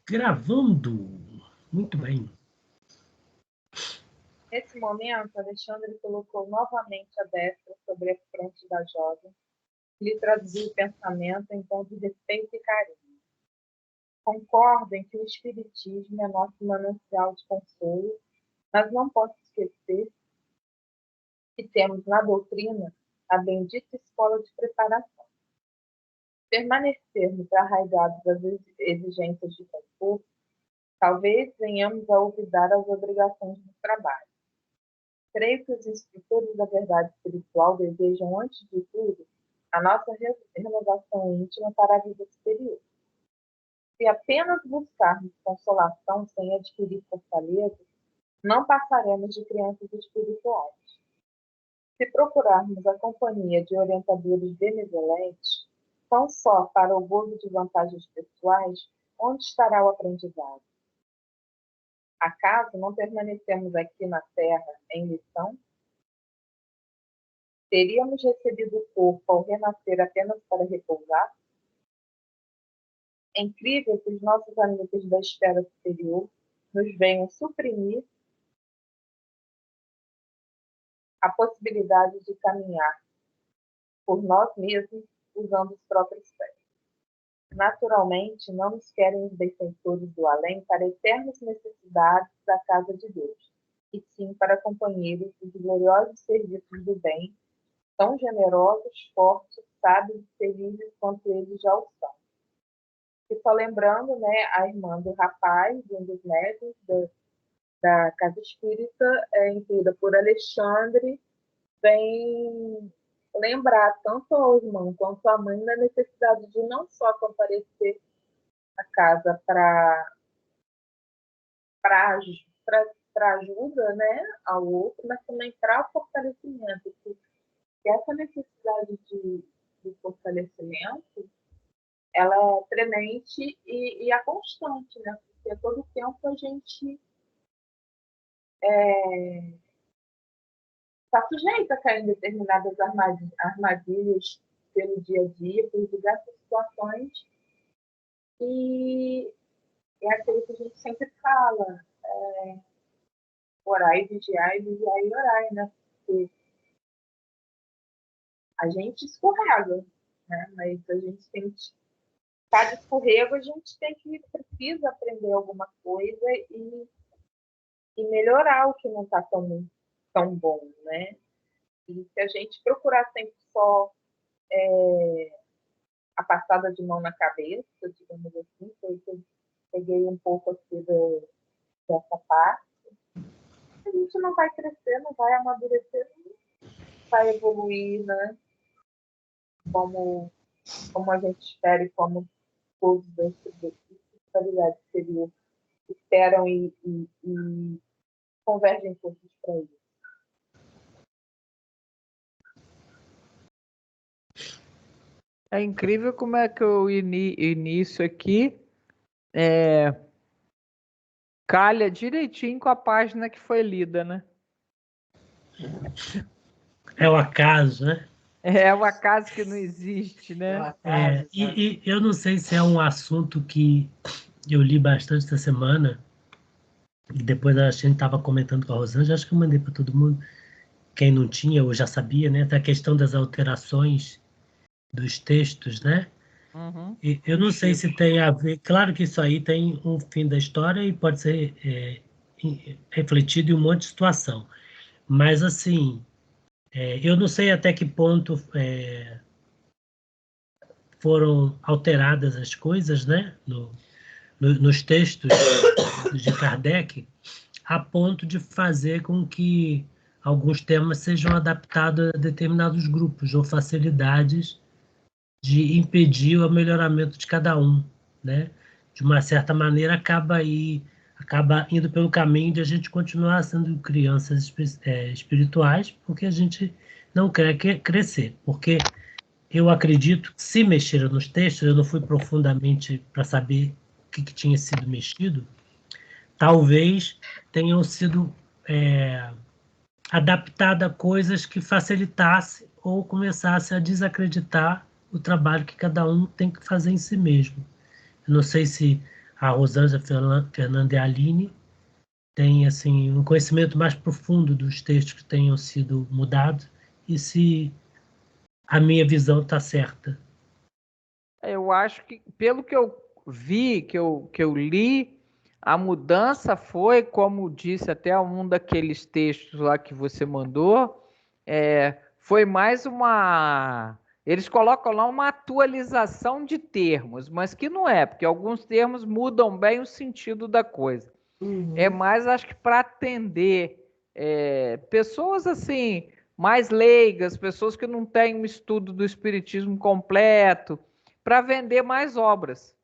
Gravando. Muito bem. Nesse momento, Alexandre colocou novamente a destra sobre a fronte da jovem e lhe traduziu o pensamento em tom de respeito e carinho. Concordo em que o Espiritismo é nosso manancial de consolo, mas não posso esquecer que temos na doutrina a bendita escola de preparação. Permanecermos arraigados às exigências de conforto, talvez venhamos a olvidar as obrigações do trabalho. Creio que os instrutores da verdade espiritual desejam, antes de tudo, a nossa renovação íntima para a vida superior. Se apenas buscarmos consolação sem adquirir fortaleza, não passaremos de crianças espirituais. Se procurarmos a companhia de orientadores benevolentes, tão só para o gozo de vantagens pessoais, onde estará o aprendizado? Acaso não permanecemos aqui na Terra em missão? Teríamos recebido o corpo ao renascer apenas para repousar? É incrível que os nossos amigos da esfera superior nos venham suprimir a possibilidade de caminhar por nós mesmos usando os próprios pés. Naturalmente, não nos querem os defensores do além para eternas necessidades da casa de Deus, e sim para companheiros dos gloriosos serviços do bem, tão generosos, fortes, sábios e felizes quanto eles já o são. E só lembrando, né, a irmã do rapaz, um dos médios da Casa Espírita, incluída por Alexandre, vem lembrar tanto ao irmão quanto à mãe da necessidade de não só comparecer à casa para ajuda, né, ao outro, mas também para fortalecimento. E essa necessidade de fortalecimento, ela é premente e é constante, né? Porque todo tempo a gente está sujeito a cair em determinadas armadilhas pelo dia a dia, por diversas situações, e é aquilo que a gente sempre fala, orai, vigiai, e orai, né? Porque a gente escorrega, né? Mas a gente tem que, cada escorrego a gente precisa aprender alguma coisa e melhorar o que não está tão bom, né? E se a gente procurar sempre só a passada de mão na cabeça, digamos assim, foi que eu peguei um pouco aqui dessa parte, a gente não vai crescer, não vai amadurecer, não vai evoluir, né? Como a gente espera e como todos da espiritualidade exterior esperam e convergem todos para isso. É incrível como é que o início aqui calha direitinho com a página que foi lida, né? É o acaso, né? É o acaso que não existe, né? E eu não sei se é um assunto que eu li bastante essa semana, e depois a gente estava comentando com a Rosângela, acho que eu mandei para todo mundo, quem não tinha ou já sabia, né? A questão das alterações dos textos, né? Uhum. E eu não sei se tem a ver, claro que isso aí tem um fim da história e pode ser refletido em um monte de situação, mas assim, eu não sei até que ponto foram alteradas as coisas, né? Nos textos de Kardec, a ponto de fazer com que alguns temas sejam adaptados a determinados grupos ou facilidades de impedir o melhoramento de cada um, né? De uma certa maneira, acaba indo pelo caminho de a gente continuar sendo crianças espirituais, porque a gente não quer crescer. Porque eu acredito que, se mexeram nos textos, eu não fui profundamente para saber o que tinha sido mexido, talvez tenham sido adaptadas a coisas que facilitassem ou começassem a desacreditar o trabalho que cada um tem que fazer em si mesmo. Eu não sei se a Rosângela Fernanda e a Aline têm assim, um conhecimento mais profundo dos textos que tenham sido mudados e se a minha visão está certa. Eu acho que, pelo que eu vi, que eu li, a mudança foi, como disse até um daqueles textos lá que você mandou, foi mais uma... Eles colocam lá uma atualização de termos, mas que não é, porque alguns termos mudam bem o sentido da coisa. É mais, acho que, para atender pessoas assim, mais leigas, pessoas que não têm um estudo do espiritismo completo, para vender mais obras.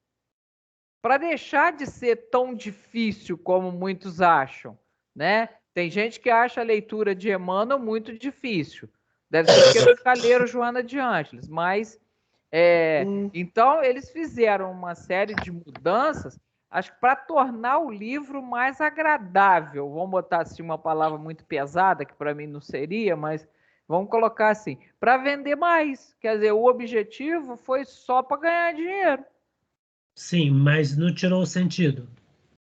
Para deixar de ser tão difícil como muitos acham, né? Tem gente que acha a leitura de Emmanuel muito difícil. Deve ser porque nunca leram Joana de Ângeles, mas então eles fizeram uma série de mudanças, acho que para tornar o livro mais agradável. Vamos botar assim uma palavra muito pesada, que para mim não seria, mas vamos colocar assim, para vender mais. Quer dizer, o objetivo foi só para ganhar dinheiro. Sim, mas não tirou o sentido.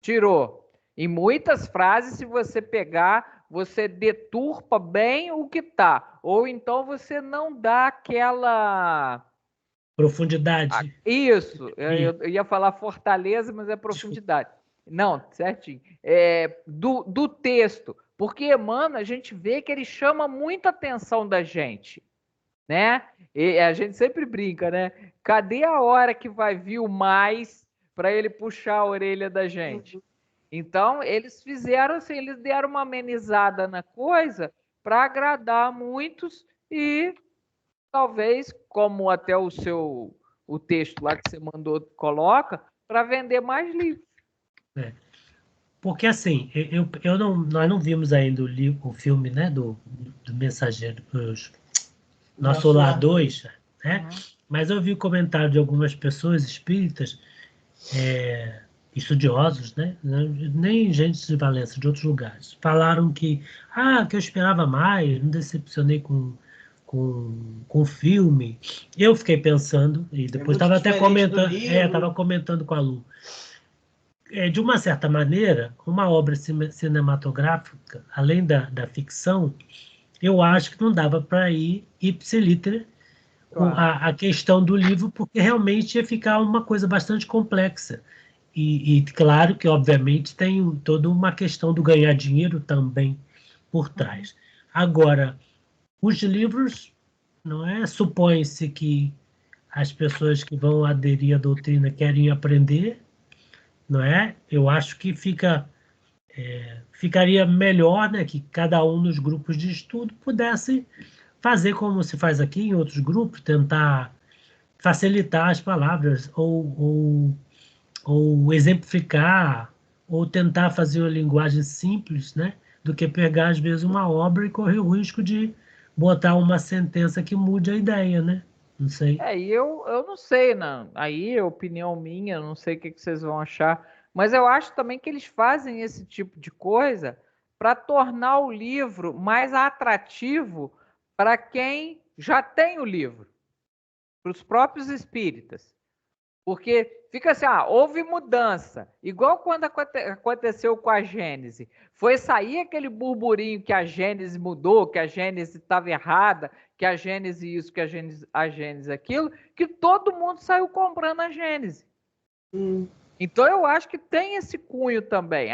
Tirou. Em muitas frases, se você pegar, você deturpa bem o que tá. Ou então você não dá aquela... Profundidade. Isso, eu ia falar fortaleza, mas é profundidade. Não, certinho. Do texto. Porque Emmanuel, a gente vê que ele chama muita atenção da gente, né? E a gente sempre brinca, né? Cadê a hora que vai vir o mais para ele puxar a orelha da gente? Então, eles fizeram assim, eles deram uma amenizada na coisa para agradar muitos e talvez, como até o texto lá que você mandou coloca, para vender mais livros. Porque assim, nós não vimos ainda o filme, né, do Mensageiro, Nosso Lar 2, né? Mas eu vi comentário de algumas pessoas espíritas, estudiosos, né? Nem gente de Valença, de outros lugares. Falaram que eu esperava mais, me decepcionei com o filme. Eu fiquei pensando, e depois estava até comentando, estava comentando com a Lu. De uma certa maneira, uma obra cinematográfica, além da ficção, eu acho que não dava para ir ipsiliter com Claro. a questão do livro, porque realmente ia ficar uma coisa bastante complexa. E claro que, obviamente, tem toda uma questão do ganhar dinheiro também por trás. Agora, os livros, não é? Supõe-se que as pessoas que vão aderir à doutrina querem aprender, não é? Eu acho que ficaria melhor, né, que cada um nos grupos de estudo pudesse fazer como se faz aqui em outros grupos, tentar facilitar as palavras ou exemplificar ou tentar fazer uma linguagem simples, né, do que pegar às vezes uma obra e correr o risco de botar uma sentença que mude a ideia, né? Não sei. E eu não sei, não. Aí é opinião minha, não sei o que vocês vão achar, mas eu acho também que eles fazem esse tipo de coisa para tornar o livro mais atrativo para quem já tem o livro, para os próprios espíritas. Porque fica assim, houve mudança. Igual quando aconteceu com a Gênese. Foi sair aquele burburinho que a Gênese mudou, que a Gênese estava errada, que a Gênese isso, que a Gênese aquilo, que todo mundo saiu comprando a Gênese. Então eu acho que tem esse cunho também.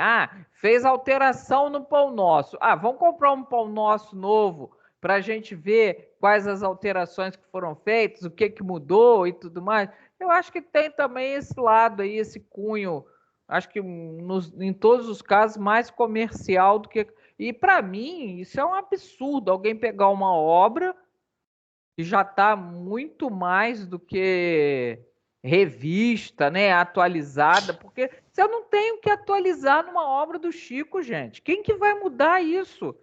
Fez alteração no Pão Nosso. Vamos comprar um Pão Nosso novo para a gente ver quais as alterações que foram feitas, o que mudou e tudo mais. Eu acho que tem também esse lado aí, esse cunho, acho que em todos os casos, mais comercial do que... E para mim, isso é um absurdo, alguém pegar uma obra que já está muito mais do que revista, né, atualizada, porque se eu não tenho que atualizar numa obra do Chico, gente, quem que vai mudar isso?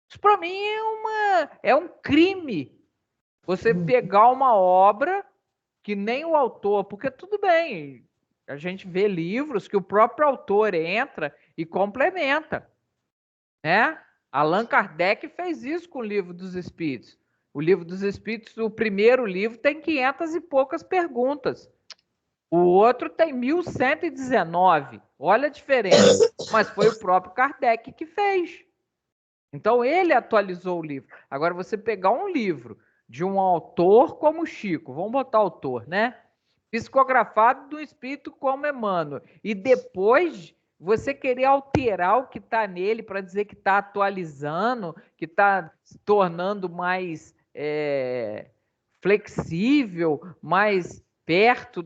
Isso para mim é um crime. Você pegar uma obra que nem o autor, porque tudo bem, a gente vê livros que o próprio autor entra e complementa, né? Allan Kardec fez isso com o Livro dos Espíritos. O Livro dos Espíritos, o primeiro livro, tem 500 e poucas perguntas. O outro tem 1119. Olha a diferença. Mas foi o próprio Kardec que fez. Então, ele atualizou o livro. Agora, você pegar um livro de um autor como Chico, vamos botar autor, né? Psicografado do espírito como Emmanuel, e depois você querer alterar o que está nele para dizer que está atualizando, que está se tornando mais flexível, mais perto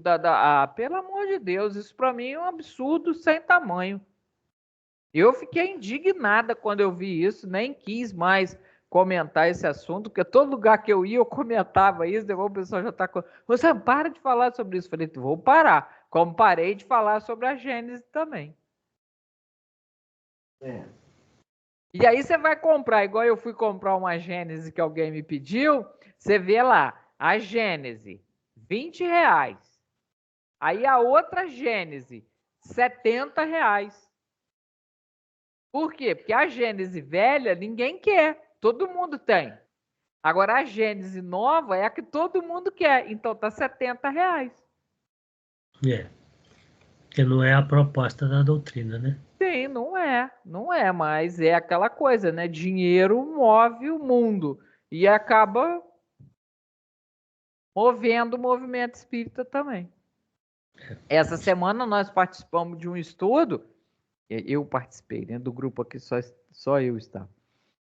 pelo amor de Deus, isso para mim é um absurdo sem tamanho. Eu fiquei indignada quando eu vi isso, nem quis mais comentar esse assunto, porque todo lugar que eu ia eu comentava isso, depois o pessoal já está... Você para de falar sobre isso. Eu falei, vou parar, como parei de falar sobre a Gênese também. E aí você vai comprar, igual eu fui comprar uma Gênese que alguém me pediu, você vê lá, a Gênese, R$20. Aí a outra Gênese, R$70. Por quê? Porque a Gênese velha ninguém quer, todo mundo tem. Agora a Gênese nova é a que todo mundo quer, então tá R$70. Que não é a proposta da doutrina, né? Sim, não é, mas é aquela coisa, né? Dinheiro move o mundo e acaba movendo o movimento espírita também. Essa semana nós participamos de um estudo, eu participei, né, do grupo aqui, só eu estava,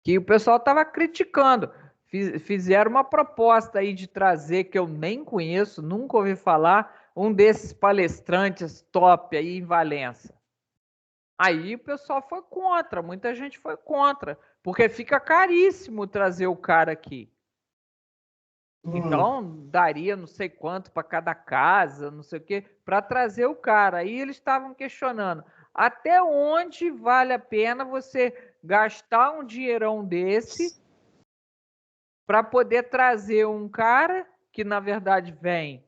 que o pessoal estava criticando, fizeram uma proposta aí de trazer, que eu nem conheço, nunca ouvi falar, um desses palestrantes top aí em Valença. Aí o pessoal foi contra, muita gente foi contra, porque fica caríssimo trazer o cara aqui. Então, daria não sei quanto para cada casa, não sei o quê, para trazer o cara. Aí eles estavam questionando, até onde vale a pena você gastar um dinheirão desse para poder trazer um cara que, na verdade, vem,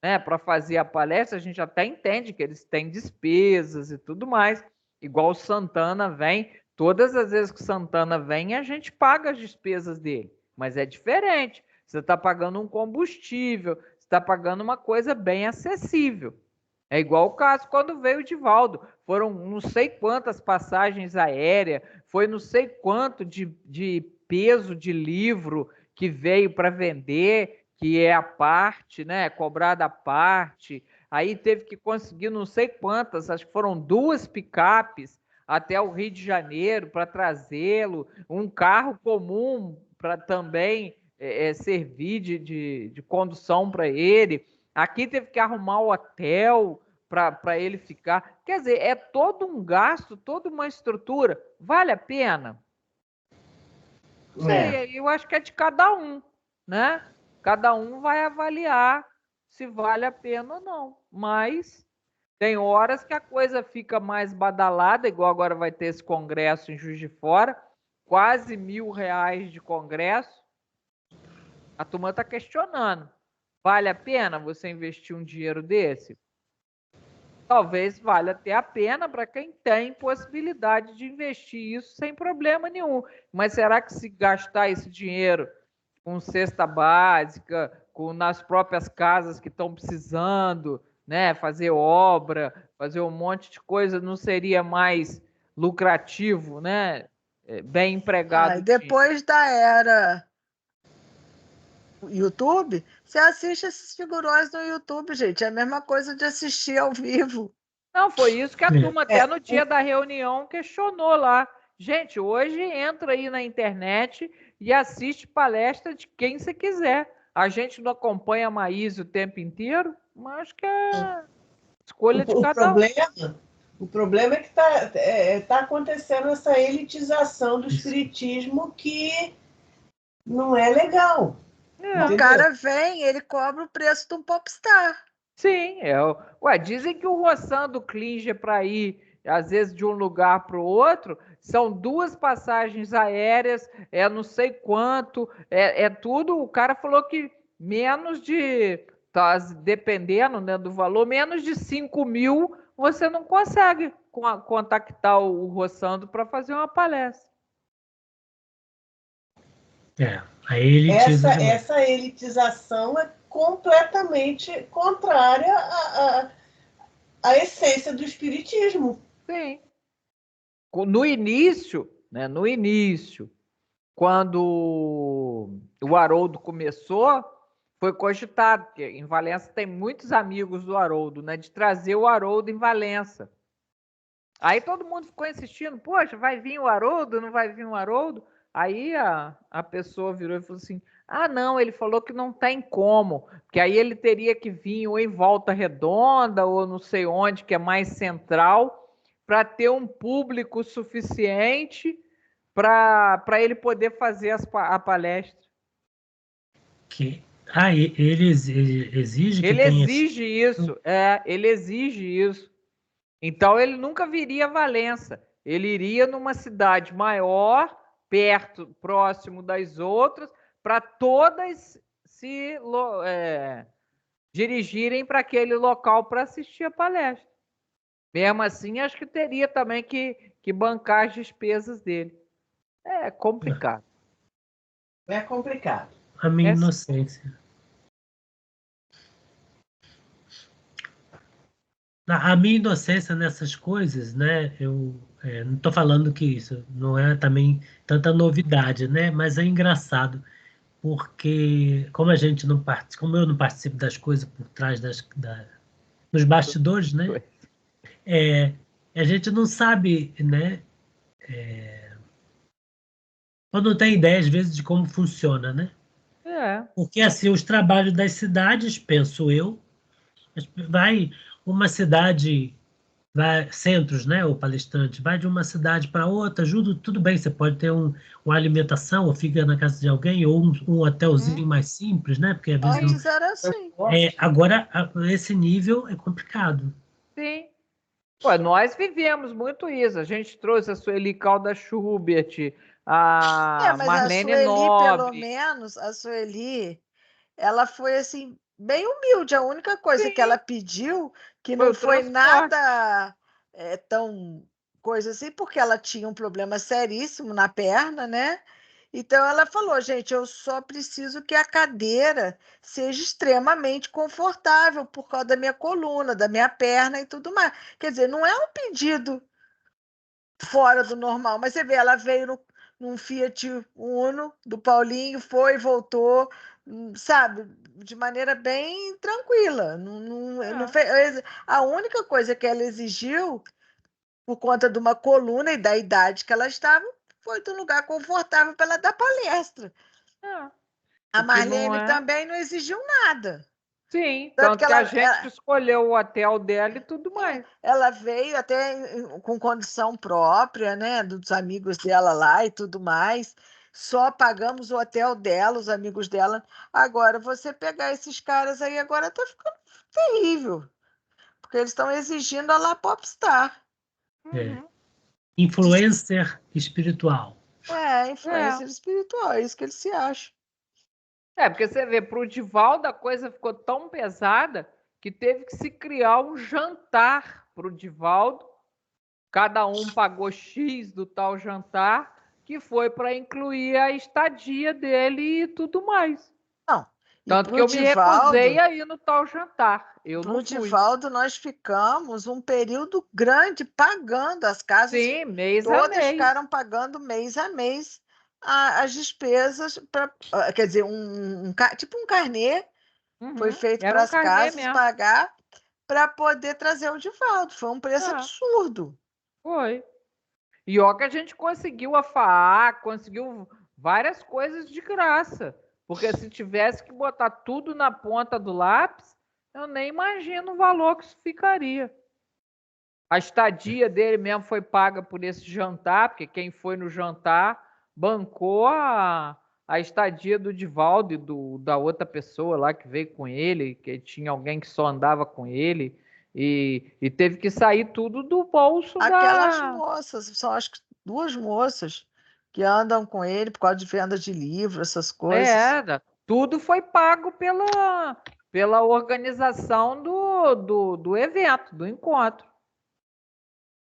né, para fazer a palestra. A gente até entende que eles têm despesas e tudo mais, igual o Santana vem. Todas as vezes que o Santana vem, a gente paga as despesas dele, mas é diferente. Você está pagando um combustível, você está pagando uma coisa bem acessível. É igual o caso quando veio o Divaldo. Foram não sei quantas passagens aéreas, foi não sei quanto de peso de livro que veio para vender, que é a parte, né, cobrada a parte. Aí teve que conseguir não sei quantas, acho que foram 2 picapes até o Rio de Janeiro para trazê-lo, um carro comum para também servir de condução para ele. Aqui teve que arrumar o hotel para ele ficar. Quer dizer, é todo um gasto, toda uma estrutura. Vale a pena? Não sei, eu acho que é de cada um, né? Cada um vai avaliar se vale a pena ou não. Mas tem horas que a coisa fica mais badalada, igual agora vai ter esse congresso em Juiz de Fora, quase R$1.000 de congresso. A turma está questionando. Vale a pena você investir um dinheiro desse? Talvez valha até a pena para quem tem possibilidade de investir isso sem problema nenhum. Mas será que se gastar esse dinheiro com cesta básica, nas próprias casas que estão precisando, né, fazer obra, fazer um monte de coisa, não seria mais lucrativo, né? Bem empregado? Depois da era YouTube, você assiste esses figurões no YouTube, gente. É a mesma coisa de assistir ao vivo. Não, foi isso que a turma até no dia da reunião questionou lá. Gente, hoje entra aí na internet e assiste palestra de quem você quiser. A gente não acompanha a Maísa o tempo inteiro, mas acho que é escolha de cada um. O problema é que tá acontecendo essa elitização do espiritismo que não é legal. O cara vem, ele cobra o preço de um popstar. Sim, dizem que o roçando Klinger para ir, às vezes, de um lugar para o outro, são 2 passagens aéreas, não sei quanto, tudo. O cara falou que menos de, dependendo, né, do valor, menos de 5.000 você não consegue contactar o roçando para fazer uma palestra. A elitiza demais. Essa elitização é completamente contrária à essência do espiritismo. Sim. No início, né? No início, quando o Haroldo começou, foi cogitado, porque em Valença tem muitos amigos do Haroldo, né? De trazer o Haroldo em Valença. Aí todo mundo ficou insistindo, poxa, vai vir o Haroldo, não vai vir o Haroldo? Aí a pessoa virou e falou assim, ah, não, ele falou que não tem como, porque aí ele teria que vir ou em Volta Redonda, ou não sei onde, que é mais central, para ter um público suficiente para ele poder fazer a palestra. Ele exige que Ele tenha... exige isso, ele exige isso. Então ele nunca viria a Valença. Ele iria numa cidade maior, perto, próximo das outras, para todas se dirigirem para aquele local para assistir a palestra. Mesmo assim, acho que teria também que bancar as despesas dele. É complicado. É complicado. A minha inocência. A minha inocência nessas coisas, né? Eu não estou falando que isso não é também tanta novidade, né? Mas é engraçado, porque como a gente não participa, como eu não participo das coisas por trás dos bastidores, né? A gente não sabe, né? Ou não tem ideia, às vezes, de como funciona, né? Porque, assim, os trabalhos das cidades, penso eu, vai uma cidade, centros, né, o palestrante, vai de uma cidade para outra, ajuda, tudo bem, você pode ter uma alimentação, ou fica na casa de alguém, ou um hotelzinho mais simples, né, porque às vezes Antes era assim. agora, esse nível é complicado. Sim. Pô, nós vivemos muito isso. A gente trouxe a Sueli Calda Schubert, a Mas Marlene a Sueli, pelo Nobre. menos, a Sueli, ela foi assim, bem humilde. A única coisa Sim. que ela pediu, que Foi não o foi transporte. nada tão coisa assim, porque ela tinha um problema seríssimo na perna, né? Então ela falou, gente, eu só preciso que a cadeira seja extremamente confortável por causa da minha coluna, da minha perna e tudo mais. Quer dizer, não é um pedido fora do normal, mas você vê, ela veio num Fiat Uno do Paulinho, foi, voltou, sabe, de maneira bem tranquila. Não fez, a única coisa que ela exigiu, por conta de uma coluna e da idade que ela estava, foi de um lugar confortável para ela dar palestra. A Marlene também não exigiu nada. Sim, tanto que a gente escolheu o hotel dela e tudo mais. Ela veio até com condição própria, né, dos amigos dela lá e tudo mais. Só pagamos o hotel dela, os amigos dela. Agora, você pegar esses caras aí, agora tá ficando terrível. Porque eles estão exigindo a lá popstar. Influencer espiritual. Influencer espiritual, é isso que eles se acham. Porque você vê, para o Divaldo a coisa ficou tão pesada que teve que se criar um jantar para o Divaldo. Cada um pagou X do tal jantar, que foi para incluir a estadia dele e tudo mais. Não. Tanto que eu me recusei a ir no tal jantar. Eu não fui. Divaldo, nós ficamos um período grande pagando as casas. Sim, mês a todas mês. Ficaram pagando mês a mês as despesas, quer dizer, tipo um carnê, foi feito para as casas mesmo pagar para poder trazer o Divaldo. Foi um preço absurdo. Foi. E ó que a gente conseguiu a FAA, conseguiu várias coisas de graça. Porque se tivesse que botar tudo na ponta do lápis, eu nem imagino o valor que isso ficaria. A estadia dele mesmo foi paga por esse jantar, porque quem foi no jantar bancou a estadia do Divaldo e da outra pessoa lá que veio com ele, que tinha alguém que só andava com ele, e teve que sair tudo do bolso Aquelas moças, são acho que 2 moças que andam com ele por causa de venda de livro, essas coisas. Tudo foi pago pela organização do evento, do encontro.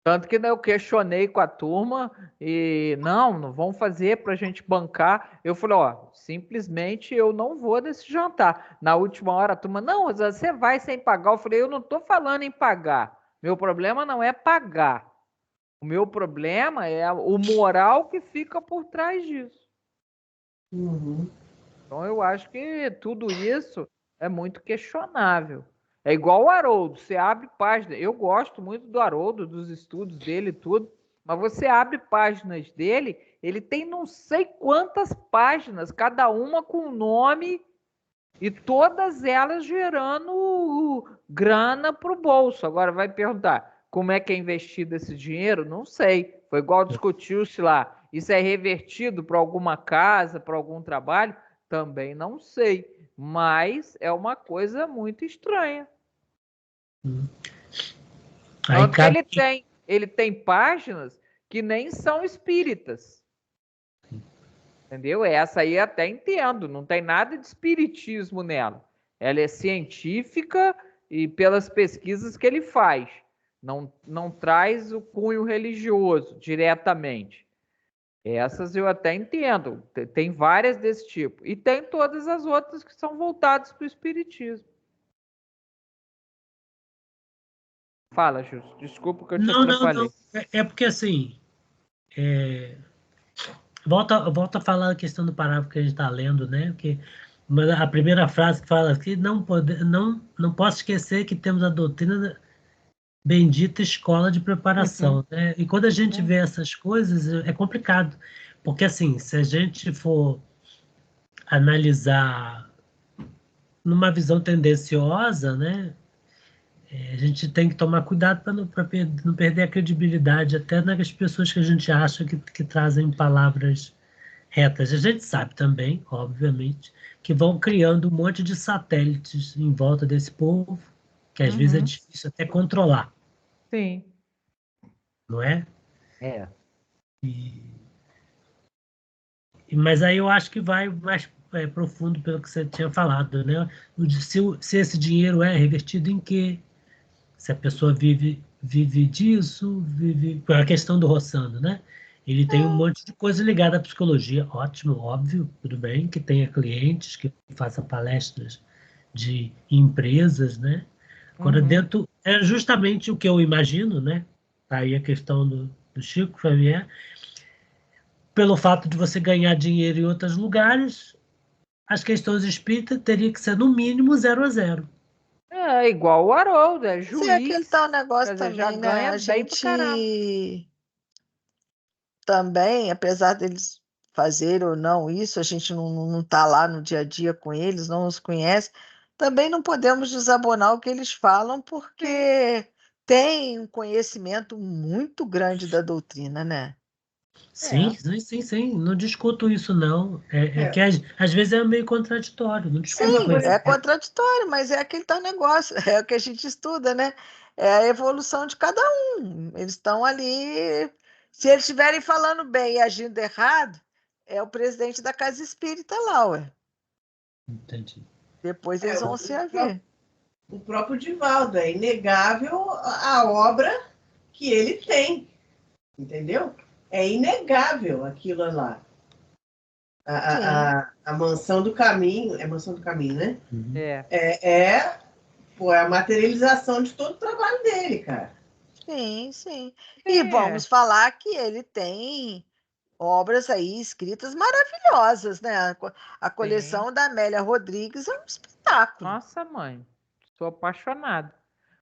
Tanto que eu questionei com a turma e não vão fazer para a gente bancar. Eu falei, ó, simplesmente eu não vou nesse jantar. Na última hora a turma, não, você vai sem pagar. Eu falei, eu não estou falando em pagar. Meu problema não é pagar. O meu problema é o moral que fica por trás disso. Uhum. Então eu acho que tudo isso é muito questionável. É igual o Haroldo, você abre página. Eu gosto muito do Haroldo, dos estudos dele e tudo, mas você abre páginas dele, ele tem não sei quantas páginas, cada uma com um nome e todas elas gerando grana para o bolso. Agora vai perguntar como é que é investido esse dinheiro? Não sei. Foi igual discutiu-se lá. Isso é revertido para alguma casa, para algum trabalho? Também não sei. Mas é uma coisa muito estranha. Aí Tanto que cabe. ele tem páginas que nem são espíritas. Entendeu? Essa aí até entendo, não tem nada de espiritismo nela. Ela é científica e pelas pesquisas que ele faz. Não traz o cunho religioso diretamente. Essas eu até entendo. Tem várias desse tipo. E tem todas as outras que são voltadas para o espiritismo. Fala, Justo. Desculpa que eu te Não, não, atrapalhei. não. É porque assim. Volta a falar a questão do parágrafo que a gente está lendo, né? Que a primeira frase que fala aqui, não posso esquecer que temos a doutrina da bendita escola de preparação, né? E quando a gente vê essas coisas, é complicado, porque assim, se a gente for analisar numa visão tendenciosa, né? A gente tem que tomar cuidado para não perder a credibilidade até nas pessoas que a gente acha que trazem palavras retas. A gente sabe também, obviamente, que vão criando um monte de satélites em volta desse povo, que às vezes é difícil até controlar, Sim. não é? É. Mas aí eu acho que vai mais profundo pelo que você tinha falado, né? Se esse dinheiro é revertido em quê? Se a pessoa vive disso, vive. A questão do Rossano, né? Ele tem um monte de coisa ligada à psicologia, ótimo, óbvio, tudo bem, que tenha clientes, que faça palestras de empresas, né? Agora, dentro, é justamente o que eu imagino, né? Tá aí a questão do Chico Xavier, pelo fato de você ganhar dinheiro em outros lugares, as questões espíritas teriam que ser no mínimo 0 a 0. É igual o Haroldo, é Sim, é aquele juiz. tal Quer negócio dizer, já também, né? ganha A bem pra caramba. gente também, apesar deles fazerem ou não isso, a gente não está lá no dia a dia com eles, não os conhece, também não podemos desabonar o que eles falam, Sim. porque tem um conhecimento muito grande da doutrina, né? Sim, É. sim, não discuto isso, não. É É, que às vezes é meio contraditório, não discuto mas, com Sim, por isso. é exemplo, contraditório, mas é aquele tal negócio, é o que a gente estuda, né? É a evolução de cada um. Eles estão ali. Se eles estiverem falando bem e agindo errado, é o presidente da casa espírita lá, ué. Entendi. Depois eles vão se haver. o próprio Divaldo, é inegável a obra que ele tem, entendeu? É inegável aquilo lá. Sim, A Mansão do Caminho, é Mansão do Caminho, né? Uhum. É a materialização de todo o trabalho dele, cara. sim, sim. E É. vamos falar que ele tem obras aí escritas maravilhosas, né? A Sim. coleção da Amélia Rodrigues é um espetáculo. Nossa, mãe. Sou apaixonado.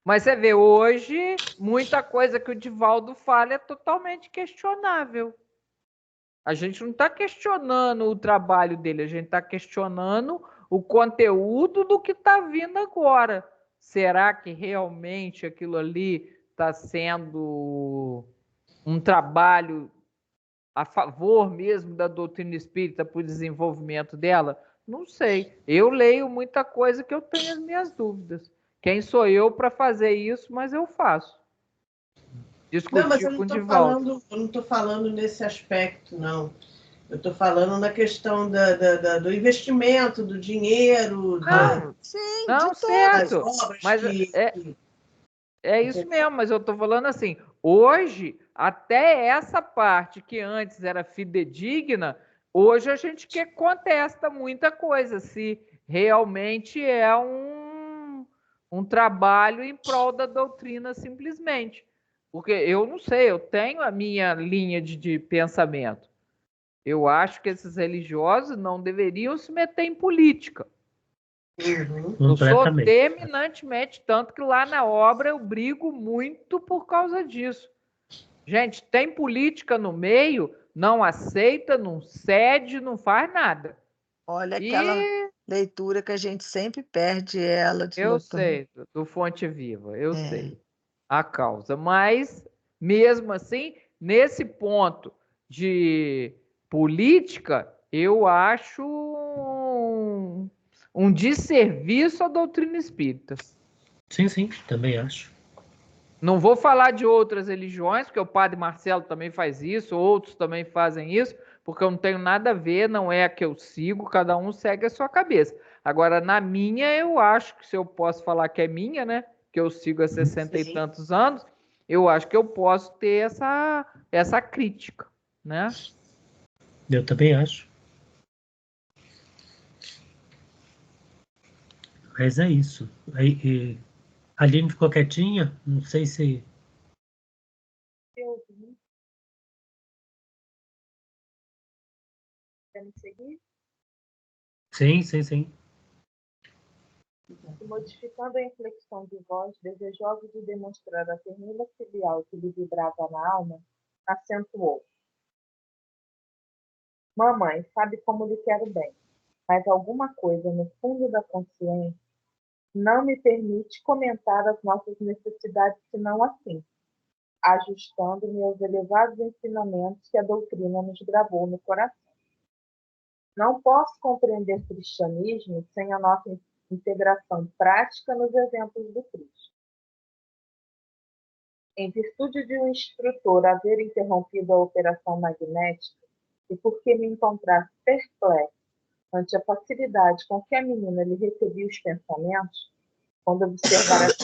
Mas você vê, hoje, muita coisa que o Divaldo fala é totalmente questionável. A gente não está questionando o trabalho dele, a gente está questionando o conteúdo do que está vindo agora. Será que realmente aquilo ali está sendo um trabalho a favor mesmo da doutrina espírita para o desenvolvimento dela? Não sei. Eu leio muita coisa que eu tenho as minhas dúvidas. Quem sou eu para fazer isso, mas eu faço. Não, mas Discutir eu com o Divaldo. não estou falando nesse aspecto, não. Eu estou falando na questão do investimento, do dinheiro, Ah, Não, Sim, de não, das todas. certo. obras Mas é, É isso mesmo, mas eu estou falando assim, hoje, até essa parte que antes era fidedigna, hoje a gente que contesta muita coisa, se realmente é um trabalho em prol da doutrina simplesmente. Porque eu não sei, eu tenho a minha linha de pensamento. Eu acho que esses religiosos não deveriam se meter em política. Eu sou terminantemente, tanto que lá na obra eu brigo muito por causa disso. Gente, tem política no meio, não aceita, não cede, não faz nada. Olha aquela leitura que a gente sempre perde ela de Eu doutor. sei, do Fonte Viva, eu sei a causa. Mas, mesmo assim, nesse ponto de política, eu acho um desserviço à doutrina espírita. Sim, também acho. Não vou falar de outras religiões, porque o padre Marcelo também faz isso, outros também fazem isso, porque eu não tenho nada a ver, não é a que eu sigo, cada um segue a sua cabeça. Agora, na minha, eu acho que se eu posso falar que é minha, né? Que eu sigo há 60 e tantos anos, eu acho que eu posso ter essa crítica, né? Eu também acho. Mas é isso. Aí, a Aline ficou quietinha? Não sei se... Eu vi. Quer me seguir? Sim. E modificando a inflexão de voz, desejoso de demonstrar a ternura filial que lhe vibrava na alma, acentuou: Mamãe, sabe como lhe quero bem, mas alguma coisa no fundo da consciência não me permite comentar as nossas necessidades senão assim, ajustando-me aos elevados ensinamentos que a doutrina nos gravou no coração. Não posso compreender o cristianismo sem a nossa integração prática nos exemplos do Cristo. Em virtude de um instrutor haver interrompido a operação magnética e porque me encontrasse perplexo ante a facilidade com que a menina lhe recebia os pensamentos, quando observara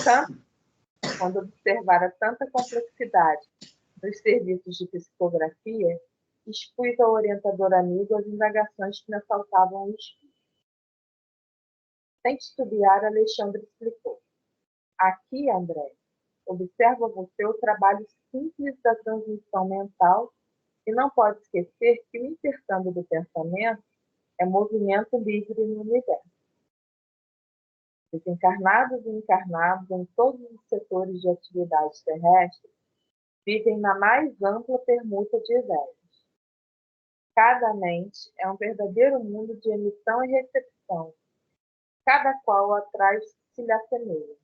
tanta complexidade nos serviços de psicografia, expus ao orientador amigo as indagações que me assaltavam o espírito. Sem titubear, Alexandre explicou. Aqui, André, observa você o trabalho simples da transmissão mental e não pode esquecer que o intercâmbio do pensamento é movimento livre no universo. Desencarnados e encarnados em todos os setores de atividade terrestre vivem na mais ampla permuta de ideias. Cada mente é um verdadeiro mundo de emissão e recepção, cada qual atrai os que se lhe assemelham.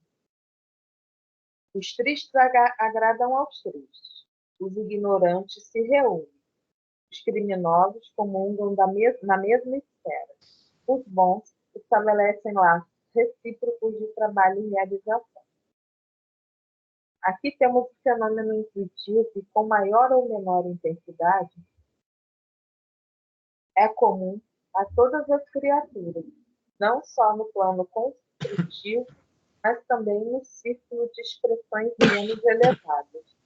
Os tristes agradam aos tristes, os ignorantes se reúnem, os criminosos comungam na mesma esfera, os bons estabelecem laços recíprocos de trabalho e realização. Aqui temos o fenômeno intuitivo que, com maior ou menor intensidade, é comum a todas as criaturas, não só no plano construtivo, mas também no círculo de expressões menos elevadas.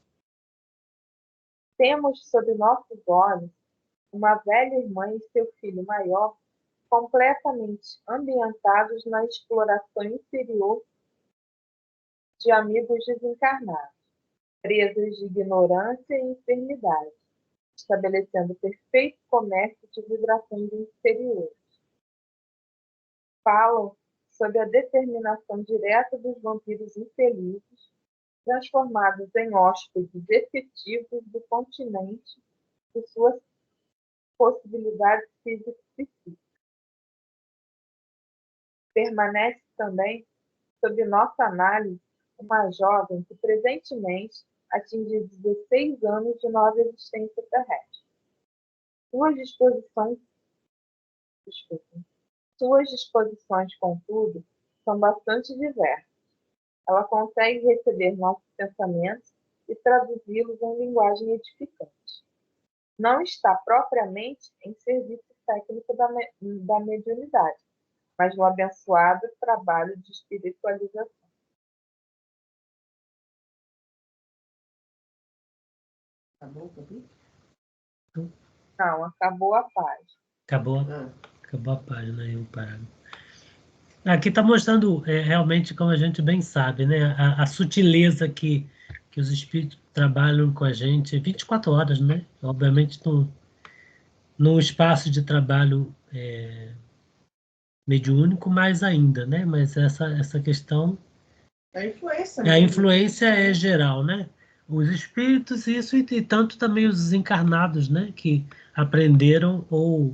Temos sob nossos olhos uma velha irmã e seu filho maior completamente ambientados na exploração inferior de amigos desencarnados, presas de ignorância e enfermidade, estabelecendo perfeito comércio de vibrações inferiores. Falam sobre a determinação direta dos vampiros infelizes, transformados em hóspedes efetivos do continente e suas possibilidades físico-psíquicas. Permanece também sob nossa análise uma jovem que presentemente atingiu 16 anos de nova existência terrestre. Suas disposições, contudo, são bastante diversas. Ela consegue receber nossos pensamentos e traduzi-los em linguagem edificante. Não está propriamente em serviço técnico da mediunidade, mas no abençoado trabalho de espiritualização. Acabou o capítulo? Não, acabou a página. Acabou, Ah, acabou a página aí, o parágrafo. Aqui está mostrando realmente, como a gente bem sabe, né, a sutileza que os espíritos trabalham com a gente 24 horas, né? Obviamente, num espaço de trabalho mediúnico, mais ainda, né? Mas essa questão, a influência, a né? influência é geral, né? Os espíritos, isso, e tanto também os desencarnados, né? Que aprenderam, ou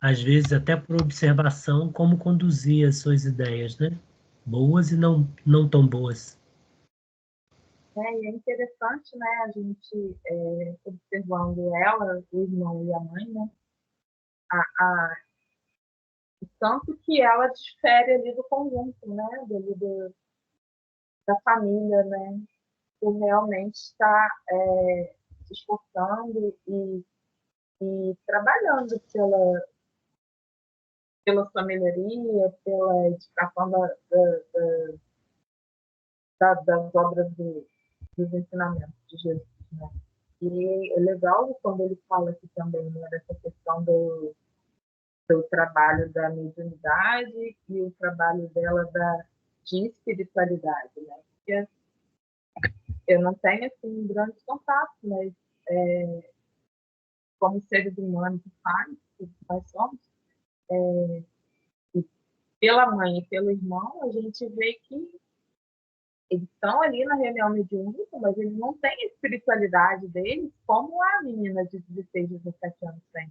às vezes até por observação, como conduzir as suas ideias, né? Boas e não tão boas. E é interessante, né, a gente observando ela, o irmão e a mãe, né? Tanto que ela difere ali do conjunto, né? Da família, né? Por realmente estar se esforçando e trabalhando pela família, pela edificação das obras dos ensinamentos de Jesus, né? E é legal quando ele fala aqui também, né, dessa questão do trabalho da mediunidade e o trabalho dela de espiritualidade, né? Porque eu não tenho assim um grande contato, mas como seres humanos que nós somos, e pela mãe e pelo irmão, a gente vê que eles estão ali na reunião mediúnica, mas eles não têm a espiritualidade deles como a menina de 16, 17 anos tem,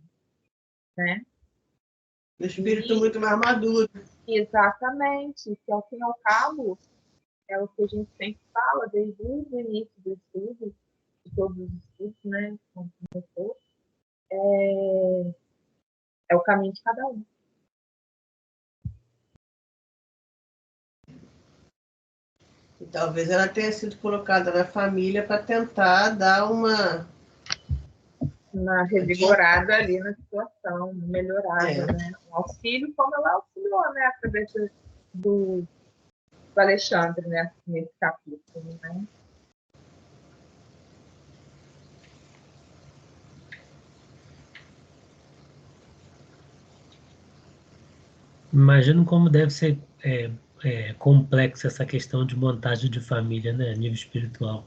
né? O espírito muito mais maduro. Exatamente, que ao fim e ao cabo é o que a gente sempre fala desde o início do estudo, de todos os estudos, né? Como começou, é o caminho de cada um. E talvez ela tenha sido colocada na família para tentar dar uma Revigorada ali na situação, melhorada, né? Um auxílio, como ela auxiliou, né? Através do Alexandre, né? Nesse capítulo, né? Imagino como deve ser complexa essa questão de montagem de família, né? A nível espiritual.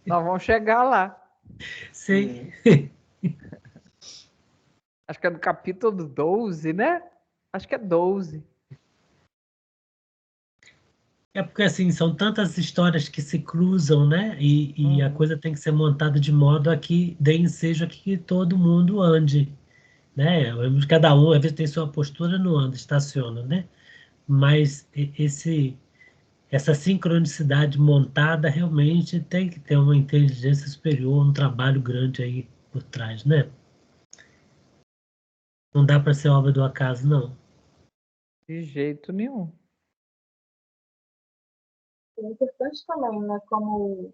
Nós vamos chegar lá. Sim. Acho que é do capítulo 12, né? Acho que é 12. É porque, assim, são tantas histórias que se cruzam, né? E a coisa tem que ser montada de modo a que dê ensejo a que todo mundo ande, né? Cada um, às vezes, tem sua postura, não anda, estaciona, né? Mas essa sincronicidade montada realmente tem que ter uma inteligência superior, um trabalho grande aí por trás, né? Não dá para ser obra do acaso, não. De jeito nenhum. É importante também, né? Como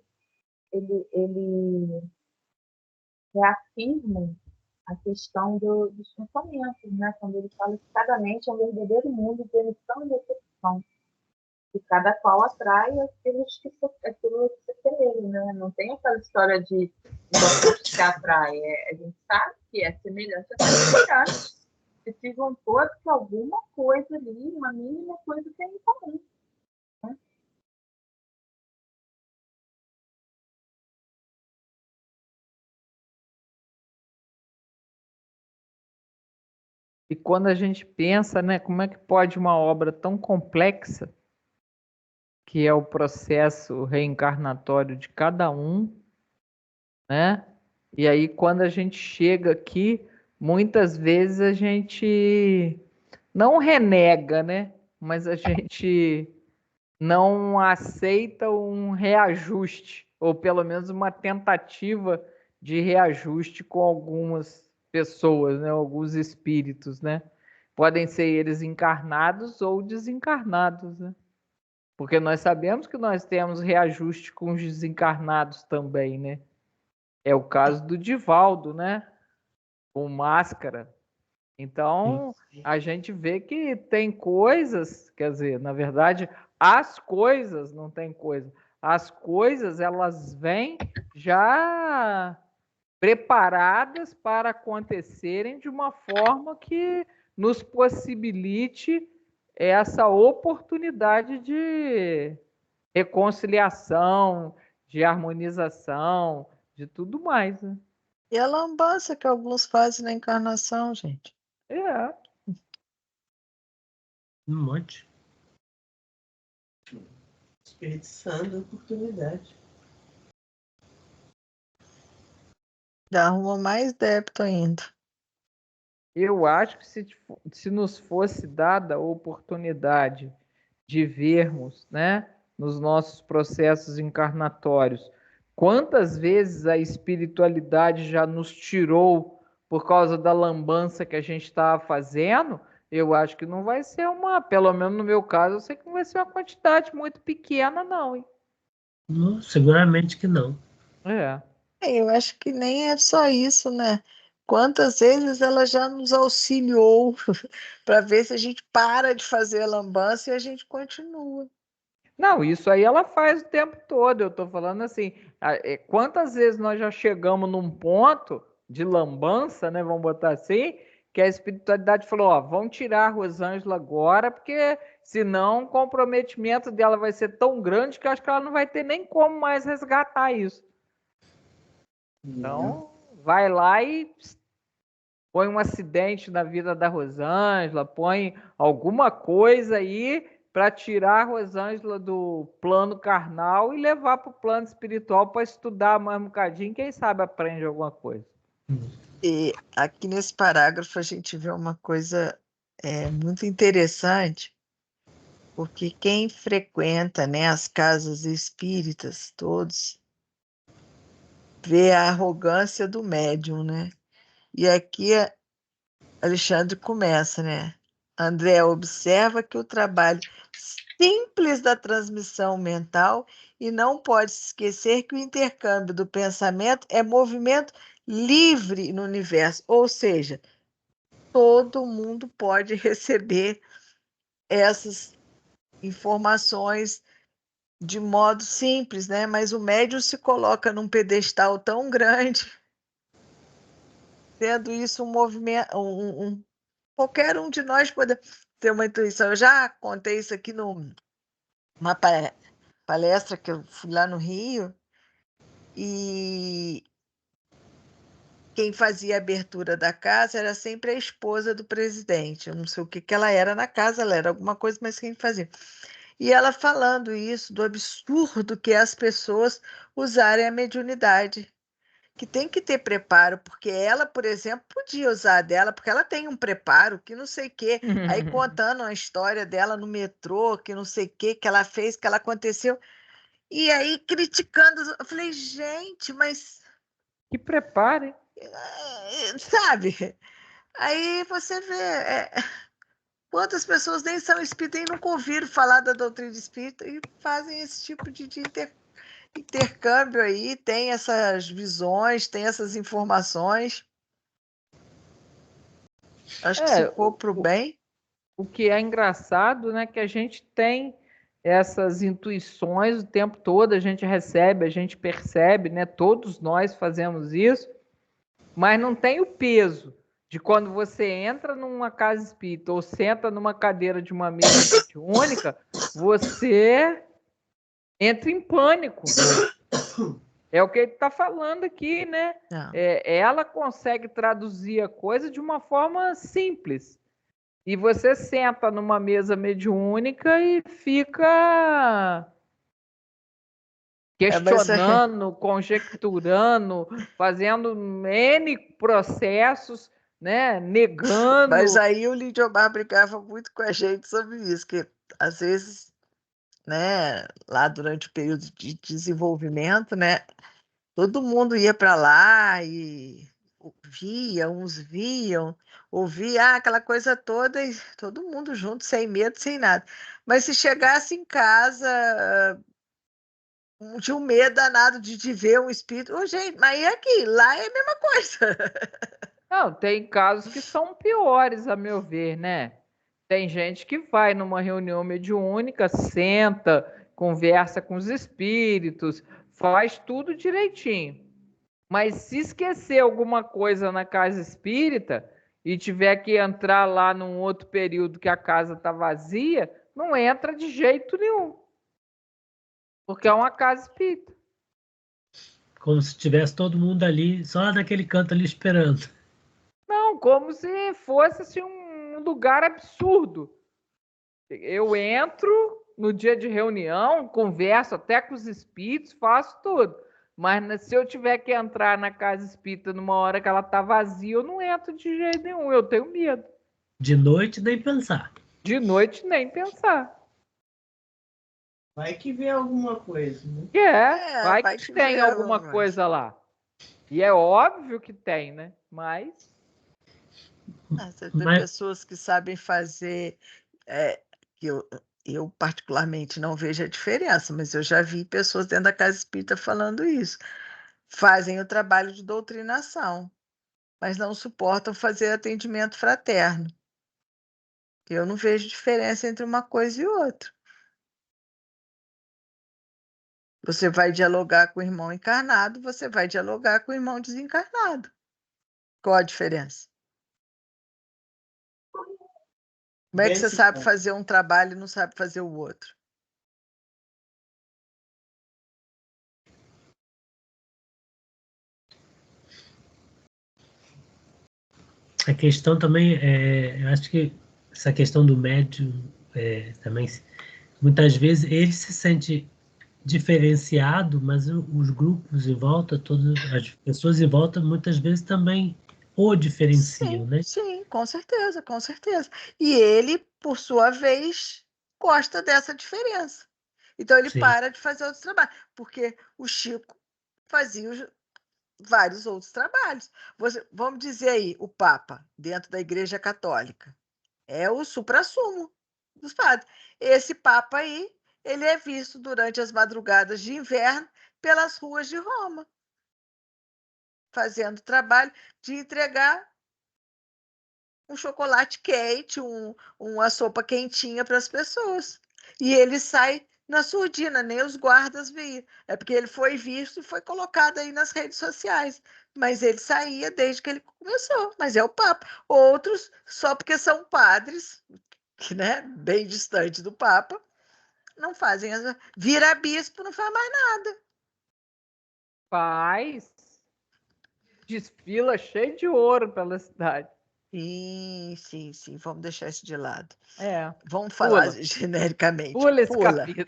ele reafirma a questão dos pensamentos, né? Quando ele fala que cada mente é um verdadeiro mundo de emissão e recepção, e cada qual atrai aquilo que você tem ele, né? Não tem aquela história de importante que atrai. A gente sabe que é semelhante a semelhante. Precisam todos que alguma coisa ali, uma mínima coisa tem em comum. Né? E quando a gente pensa, né, como é que pode uma obra tão complexa, que é o processo reencarnatório de cada um, né? E aí quando a gente chega aqui, muitas vezes a gente não renega, né? Mas a gente não aceita um reajuste, ou pelo menos uma tentativa de reajuste com algumas pessoas, né? Alguns espíritos, né? Podem ser eles encarnados ou desencarnados, né? Porque nós sabemos que nós temos reajuste com os desencarnados também, né? É o caso do Divaldo, né? Com Máscara. Então, a gente vê que tem coisas, quer dizer, na verdade, as coisas não tem coisa. as coisas elas vêm já preparadas para acontecerem de uma forma que nos possibilite essa oportunidade de reconciliação, de harmonização, de tudo mais, né? E a lambança que alguns fazem na encarnação, gente. É. Um monte. Desperdiçando a oportunidade. Arruma mais débito ainda. Eu acho que se nos fosse dada a oportunidade de vermos, né, nos nossos processos encarnatórios, quantas vezes a espiritualidade já nos tirou por causa da lambança que a gente estava fazendo, eu acho que não vai ser pelo menos no meu caso, eu sei que não vai ser uma quantidade muito pequena, não, hein? Não, seguramente que não. É. Eu acho que nem é só isso, né? Quantas vezes ela já nos auxiliou para ver se a gente para de fazer a lambança e a gente continua. Não, isso aí ela faz o tempo todo. Eu estou falando assim, quantas vezes nós já chegamos num ponto de lambança, né? Vamos botar assim, que a espiritualidade falou, ó, vamos tirar a Rosângela agora, porque senão o comprometimento dela vai ser tão grande que eu acho que ela não vai ter nem como mais resgatar isso. Então, vai lá e põe um acidente na vida da Rosângela, põe alguma coisa aí para tirar a Rosângela do plano carnal e levar para o plano espiritual para estudar mais um bocadinho, quem sabe aprende alguma coisa. E aqui nesse parágrafo a gente vê uma coisa muito interessante, porque quem frequenta, né, as casas espíritas, todos, vê a arrogância do médium, né? E aqui Alexandre começa, né? André observa que o trabalho simples da transmissão mental e não pode se esquecer que o intercâmbio do pensamento é movimento livre no universo, ou seja, todo mundo pode receber essas informações de modo simples, né? Mas o médium se coloca num pedestal tão grande, sendo isso um movimento, qualquer um de nós pode ter uma intuição. Eu já contei isso aqui numa palestra que eu fui lá no Rio, e quem fazia a abertura da casa era sempre a esposa do presidente. Eu não sei o que ela era na casa, ela era alguma coisa, mas quem fazia. E ela falando isso, do absurdo que é as pessoas usarem a mediunidade, que tem que ter preparo, porque ela, por exemplo, podia usar dela, porque ela tem um preparo, que não sei o quê, aí contando a história dela no metrô, que não sei o quê, que ela fez, que ela aconteceu, e aí criticando, eu falei, gente, mas... Que prepare. Sabe? Aí você vê quantas pessoas nem são espíritas e nunca ouviram falar da doutrina espírita e fazem esse tipo de intercâmbio aí, tem essas visões, tem essas informações. Acho que se for para o bem. O que é engraçado, né, que a gente tem essas intuições o tempo todo, a gente recebe, a gente percebe, né, todos nós fazemos isso, mas não tem o peso de quando você entra numa casa espírita ou senta numa cadeira de uma mesa única, você entra em pânico. É o que ele está falando aqui, né? Ela consegue traduzir a coisa de uma forma simples. E você senta numa mesa mediúnica e fica questionando, conjecturando, fazendo N processos, né? Negando. Mas aí o Lindomar brigava muito com a gente sobre isso, que às vezes, né, lá durante o período de desenvolvimento, né, todo mundo ia para lá e via, uns viam, ouvia aquela coisa toda, e todo mundo junto, sem medo, sem nada. Mas se chegasse em casa, tinha um medo danado de ver um espírito. Ô, gente, mas e aqui? Lá é a mesma coisa. Não, tem casos que são piores, a meu ver, né? Tem gente que vai numa reunião mediúnica, senta, conversa com os espíritos, faz tudo direitinho. Mas se esquecer alguma coisa na casa espírita e tiver que entrar lá num outro período que a casa está vazia, não entra de jeito nenhum. Porque é uma casa espírita. Como se tivesse todo mundo ali, só naquele canto ali esperando. Não, como se fosse assim, um lugar absurdo. Eu entro no dia de reunião, converso até com os espíritos, faço tudo. Mas se eu tiver que entrar na casa espírita numa hora que ela está vazia, eu não entro de jeito nenhum, eu tenho medo. De noite, nem pensar. De noite, nem pensar. Vai que vê alguma coisa, né? Vai vai que que tem vê alguma alguma coisa lá. E é óbvio que tem, né? Mas Você vê Mas, pessoas que sabem fazer, que eu particularmente não vejo a diferença, mas eu já vi pessoas dentro da casa espírita falando isso. Fazem o trabalho de doutrinação, mas não suportam fazer atendimento fraterno. Eu não vejo diferença entre uma coisa e outra. Você vai dialogar com o irmão encarnado, você vai dialogar com o irmão desencarnado. Qual a diferença? Como é que você sabe fazer um trabalho e não sabe fazer o outro? a questão também eu acho que essa questão do médium também, muitas vezes ele se sente diferenciado, mas os grupos em volta, todas as pessoas em volta, muitas vezes também o diferenciam, Sim, né? sim, com certeza, com certeza. E ele, por sua vez, gosta dessa diferença. Então ele Sim, para de fazer outros trabalhos, porque o Chico fazia vários outros trabalhos. Vamos dizer aí, o Papa, dentro da Igreja Católica, é o suprassumo dos padres. Esse Papa aí, ele é visto durante as madrugadas de inverno pelas ruas de Roma, fazendo trabalho de entregar um chocolate quente, uma sopa quentinha para as pessoas. E ele sai na surdina, nem os guardas viam. É porque ele foi visto e foi colocado aí nas redes sociais. Mas ele saía desde que ele começou. Mas é o Papa. Outros, só porque são padres, que, né, bem distante do Papa, não fazem. Vira bispo, não faz mais nada. faz. Desfila cheio de ouro pela cidade. Sim, sim, sim. Vamos deixar isso de lado. É. Vamos falar Pula. genericamente. Pula esse Pula. capítulo.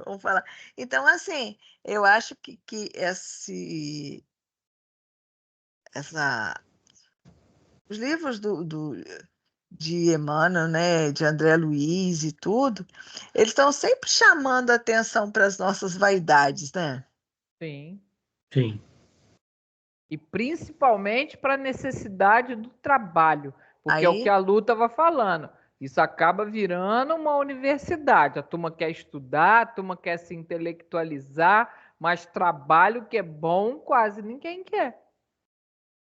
Vamos falar. Então, assim, eu acho que os livros de Emmanuel, né, de André Luiz e tudo, eles estão sempre chamando a atenção para as nossas vaidades, né? Sim. sim. E principalmente para a necessidade do trabalho, porque é o que Aí, a Lu estava falando. Isso acaba virando uma universidade. A turma quer estudar, a turma quer se intelectualizar, mas trabalho que é bom quase ninguém quer.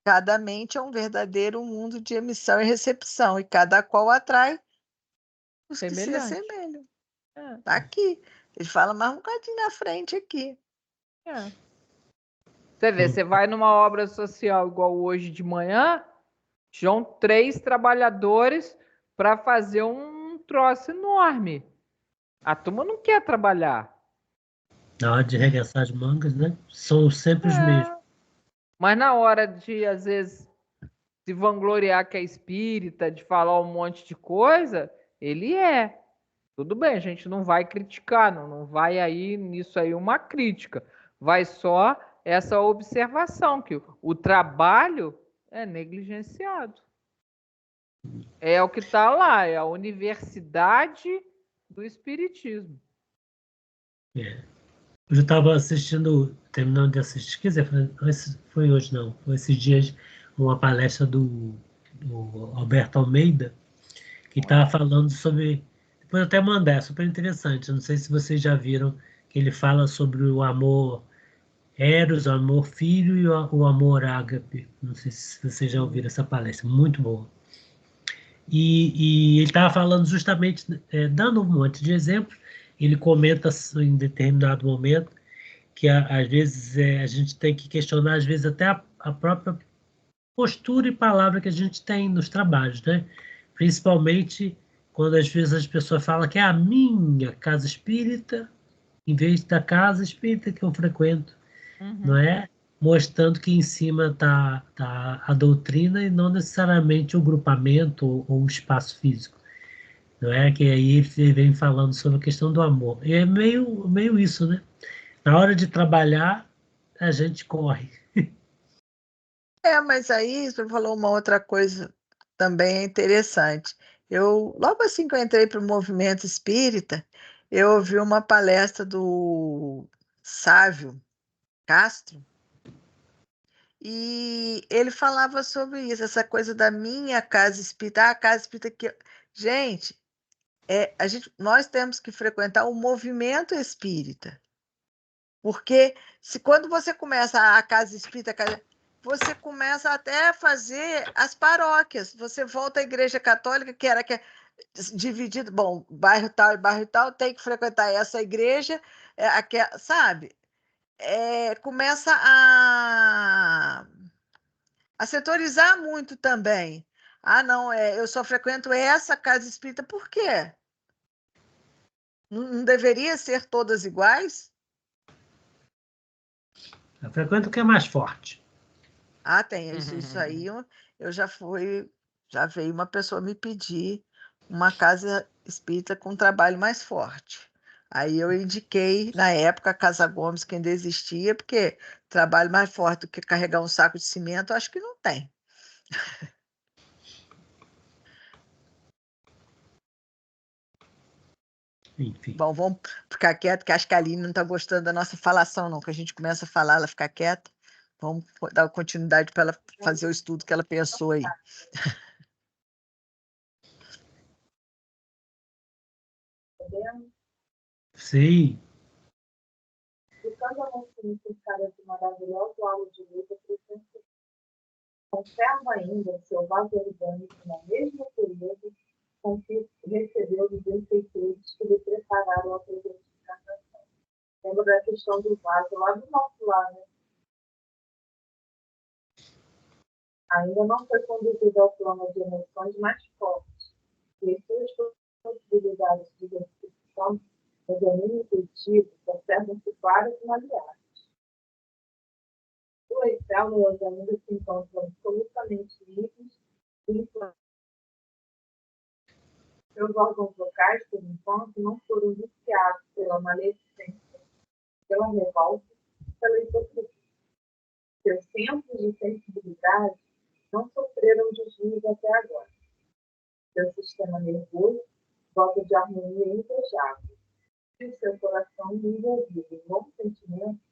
cada mente é um verdadeiro mundo de emissão e recepção, e cada qual atrai os que se Semelhante. assemelham. É, Tá aqui. Ele fala mais um bocadinho na frente aqui. é. Você vê, você vai numa obra social igual hoje de manhã, tinham 3 trabalhadores para fazer um troço enorme. A turma não quer trabalhar. Na hora de arregaçar as mangas, né? São sempre os mesmos. Mas na hora de, às vezes, se vangloriar que é espírita, de falar um monte de coisa, ele é. Tudo bem, a gente não vai criticar, não vai aí nisso aí uma crítica. Vai só essa observação, que o trabalho é negligenciado. É o que está lá, é a universidade do espiritismo. É. Eu estava assistindo, terminando de assistir, quer dizer, foi hoje não, foi esses dias, uma palestra do Alberto Almeida, que estava falando sobre, depois eu até mandar, é super interessante, eu não sei se vocês já viram, que ele fala sobre o amor Eros, o amor filho e o amor ágape, não sei se vocês já ouviram essa palestra, muito boa. E ele estava falando justamente, dando um monte de exemplos, ele comenta em determinado momento que às vezes a gente tem que questionar, às vezes até a própria postura e palavra que a gente tem nos trabalhos, né? Principalmente quando às vezes as pessoas falam que é a minha casa espírita, em vez da casa espírita que eu frequento, não é? Mostrando que em cima tá a doutrina e não necessariamente o grupamento ou o espaço físico, não é? Que aí ele vem falando sobre a questão do amor. E é meio isso, né? Na hora de trabalhar, a gente corre. Mas aí você falou uma outra coisa também interessante. Logo assim que eu entrei para o movimento espírita, eu ouvi uma palestra do Sávio Castro, e ele falava sobre isso, essa coisa da minha casa espírita, a casa espírita que. Gente, nós temos que frequentar o movimento espírita. Porque quando você começa a casa espírita, você começa até a fazer as paróquias. Você volta à igreja católica, que era dividido, bom, bairro tal e bairro tal, tem que frequentar essa igreja, sabe? Começa a setorizar muito também. Ah, não, eu só frequento essa casa espírita. Por quê? Não deveria ser todas iguais? Eu frequento o que é mais forte. Ah, tem. Isso aí eu já veio uma pessoa me pedir uma casa espírita com um trabalho mais forte. Aí eu indiquei, na época, a Casa Gomes, que ainda existia, porque trabalho mais forte do que carregar um saco de cimento, acho que não tem. Enfim. Bom, vamos ficar quieto, que acho que a Aline não está gostando da nossa falação, não, que a gente começa a falar, ela fica quieta. Vamos dar continuidade para ela fazer o estudo que ela pensou aí. Sim. Buscando a não significar essa maravilhosa aula de luta, conserva ainda seu vaso orgânico na mesma pureza com que recebeu dos benfeitores que lhe prepararam a presente encarnação. Lembra da questão do vaso lá do nosso lado, né? Ainda não foi conduzido ao plano de emoções mais fortes, e as suas possibilidades de identificação no domínio intuitivo conservam-se claras e maleáveis. Suas células ainda se encontram absolutamente livres de influência. Seus órgãos vocais, por enquanto, não foram viciados pela maledicência, pela revolta, pela hipocrisia. Seus centros de sensibilidade não sofreram desvios até agora. Seu sistema nervoso goza de harmonia invejável, e o seu coração envolvido em bons sentimentos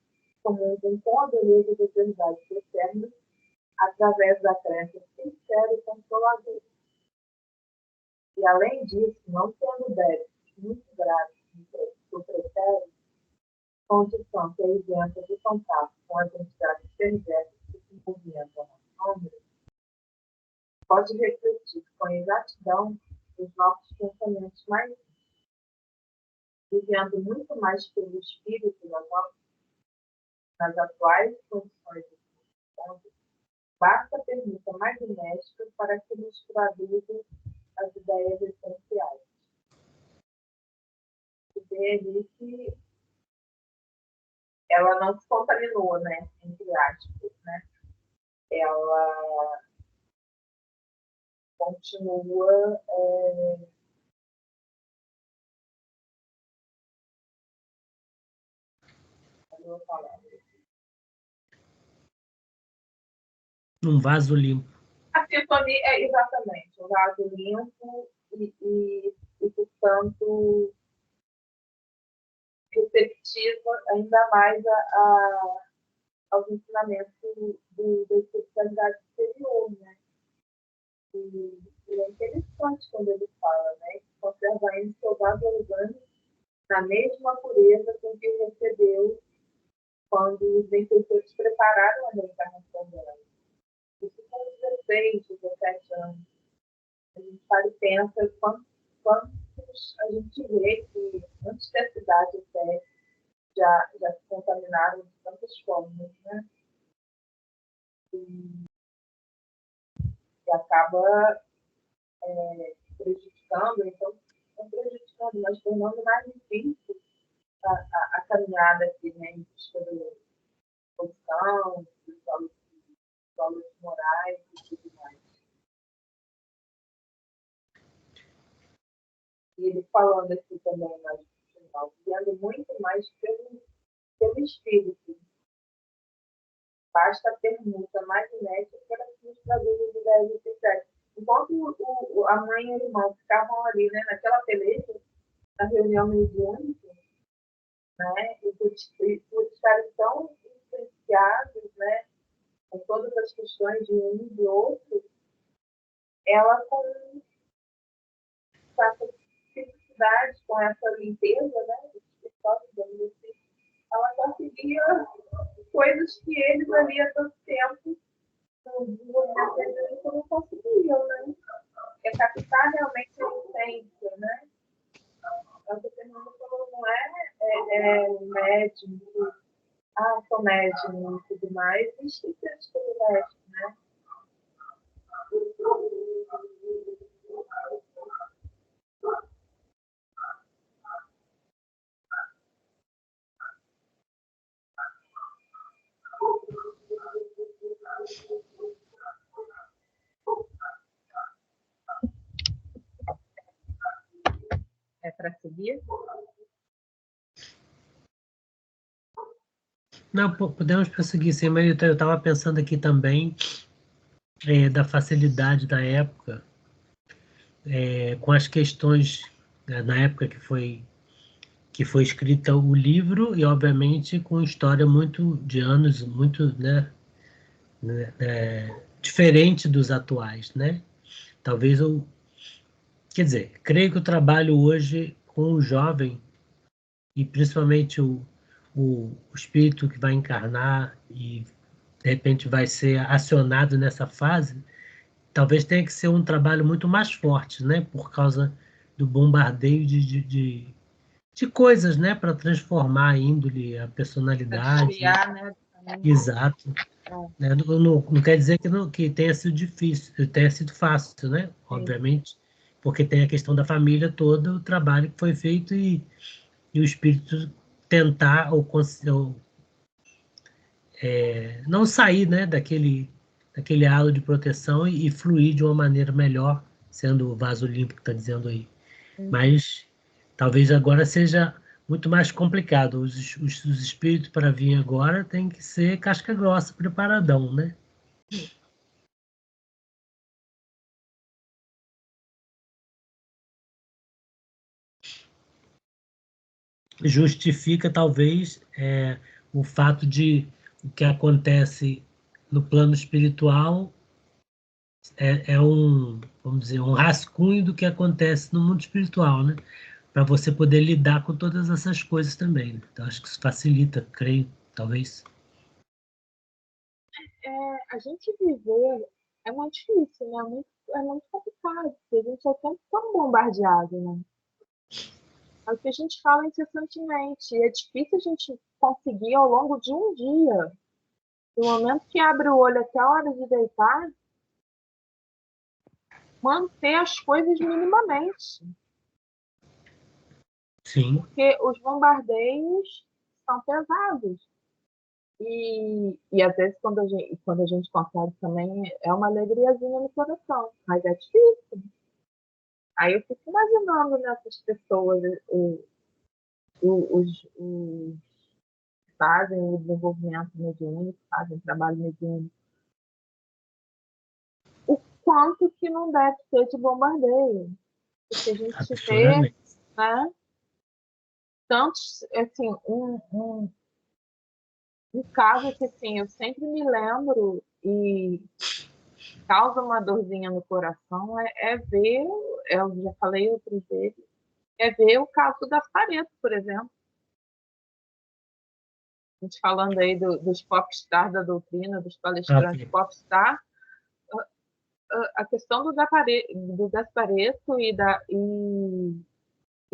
comunam com a beleza das verdades eternas através da crença sincera e consoladora. E, além disso, não tendo débitos muito graves do pretérito, condição que é isenta de contato com as entidades perversas que se movimentam na sombra, pode refletir com exatidão os nossos pensamentos mais íntimos, vivendo muito mais pelo espírito nas atuais condições de mundo, basta a pergunta magnética para que nos traduza as ideias essenciais. E vê ali que ela não se contaminou, né? Entre aspas, né? Ela continua Um vaso limpo. a sintonia é exatamente um vaso limpo e portanto, receptiva ainda mais aos ensinamentos da espiritualidade superior, né? E é interessante quando ele fala, né? Que conserva ainda seu vaso orgânico na mesma pureza com que recebeu quando os benfeitores prepararam a reencarnação dela. Isso com 16, 17 anos. A gente para e pensa a gente vê que antes da cidade até já se contaminaram de tantas formas, né? E acaba prejudicando, então, não prejudicando, mas tornando mais difícil a caminhada aqui, né, em busca da posição, dos valores morais e tudo mais. E ele falando aqui também mais no final, guiando muito mais pelo espírito. Basta a permuta magnética para que os traduzos do DSM-7. Enquanto a mãe e o irmão ficavam ali, né, naquela peleja, na reunião mediúnica, né, e por estarem tão influenciados, né, com todas as questões de um e do outro, ela com essa simplicidade, com essa limpeza, né, ela conseguia coisas que eles ali há tanto tempo no desenvolvimento deles não conseguiam, né? É captar realmente a essência, né? O que você falou não é o médium, sou médium e tudo mais, e esquecer de privilégio, né? É para seguir? Não, podemos prosseguir sim, mas eu estava pensando aqui também da facilidade da época, com as questões, na época que foi escrita o livro, e obviamente com história muito de anos, muito, né, diferente dos atuais, né? Talvez eu, quer dizer, creio que o trabalho hoje com o jovem, e principalmente o espírito que vai encarnar e de repente vai ser acionado nessa fase, talvez tenha que ser um trabalho muito mais forte, né? Por causa do bombardeio de coisas, né? Para transformar a índole, a personalidade. Criar, né? Exato. Né? Não quer dizer que tenha sido difícil, tenha sido fácil, né? Obviamente, porque tem a questão da família toda, o trabalho que foi feito e o espírito tentar ou não sair, né, daquele halo de proteção e fluir de uma maneira melhor, sendo o vaso limpo que está dizendo aí. Mas talvez agora seja muito mais complicado. Os espíritos para vir agora tem que ser casca grossa, preparadão, né? Justifica talvez o fato de o que acontece no plano espiritual vamos dizer, um rascunho do que acontece no mundo espiritual, né? Para você poder lidar com todas essas coisas também. Né? Então, acho que isso facilita, creio, talvez. A gente viver é muito difícil, né? É muito complicado, porque a gente é sempre tão bombardeado, né? É o que a gente fala incessantemente. E é difícil a gente conseguir ao longo de um dia, do momento que abre o olho até a hora de deitar, manter as coisas minimamente. Sim. Porque os bombardeios são pesados. E às vezes, quando a gente consegue também, é uma alegriazinha no coração. Mas é difícil. Aí eu fico imaginando nessas pessoas, os que fazem o desenvolvimento mediúnico, fazem trabalho mediúnico, o quanto que não deve ter de bombardeio. Porque a gente vê, né, tantos, assim, um caso que, assim, eu sempre me lembro e causa uma dorzinha no coração é ver, eu já falei outras vezes, é ver o caso da Pareto, por exemplo. A gente falando aí dos popstar da doutrina, dos palestrantes popstar, a questão do Gasparetto e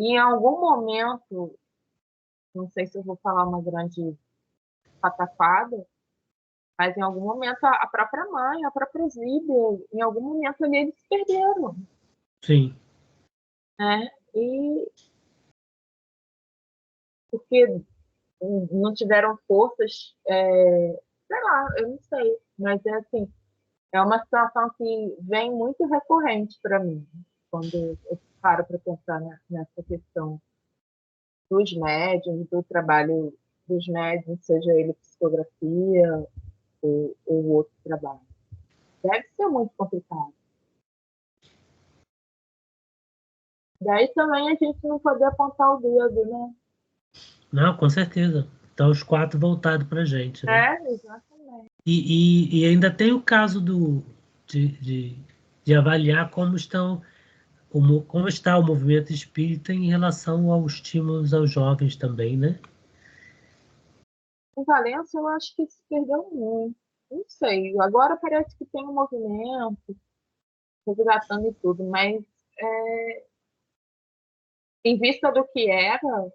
E em algum momento, não sei se eu vou falar uma grande patafada, mas em algum momento a própria mãe, a própria Zíbia, em algum momento ali eles se perderam, Sim. né? E porque não tiveram forças, sei lá, eu não sei, mas é assim, é uma situação que vem muito recorrente para mim, quando eu paro para pensar nessa questão dos médiums, do trabalho dos médiums, seja ele psicografia ou outro trabalho. Deve ser muito complicado. Daí também a gente não poder apontar o dedo, né? Não, com certeza. Então, os 4 voltados para a gente, né? Exatamente. E ainda tem o caso de avaliar como como está o movimento espírita em relação aos estímulos aos jovens também, né? Em Valência, eu acho que se perdeu muito. Não sei. Agora parece que tem um movimento resgatando e tudo, mas em vista do que era,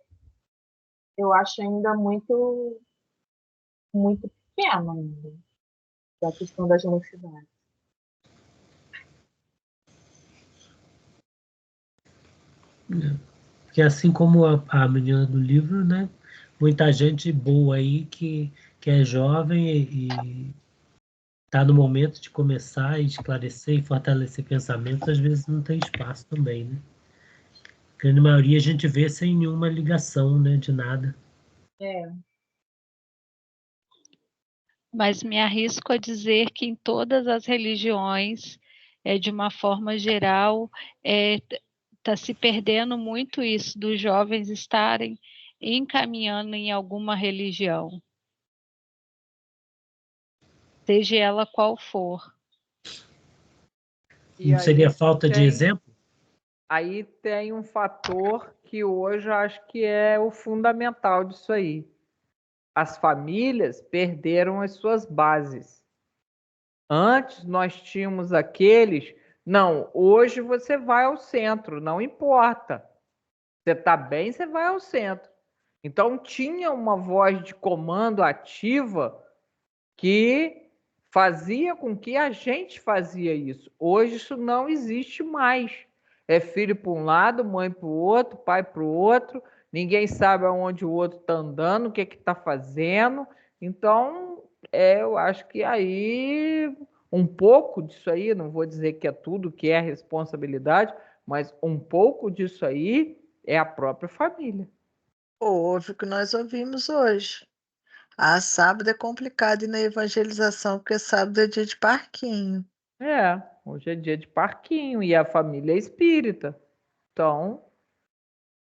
eu acho ainda muito, muito pequeno ainda, da questão das universidades. Que assim como a menina do livro, né? Muita gente boa aí que é jovem e está no momento de começar a esclarecer e fortalecer pensamentos, às vezes não tem espaço também, né? A grande maioria a gente vê sem nenhuma ligação, né, de nada. É. Mas me arrisco a dizer que em todas as religiões, de uma forma geral, está se perdendo muito isso dos jovens estarem encaminhando em alguma religião, seja ela qual for. E Não seria falta de tem, exemplo? aí tem um fator que hoje eu acho que é o fundamental disso aí. As famílias perderam as suas bases. Antes nós tínhamos aqueles, não, hoje você vai ao centro, não importa. Você está bem, você vai ao centro. Então tinha uma voz de comando ativa que fazia com que a gente fazia isso. Hoje isso não existe mais. É filho para um lado, mãe para o outro, pai para o outro, ninguém sabe aonde o outro está andando, o que está fazendo. Então, eu acho que aí um pouco disso aí, não vou dizer que é tudo que é responsabilidade, mas um pouco disso aí é a própria família. Ouve o que nós ouvimos hoje. Ah, sábado é complicado ir na evangelização, porque sábado é dia de parquinho. Hoje é dia de parquinho e a família é espírita. Então,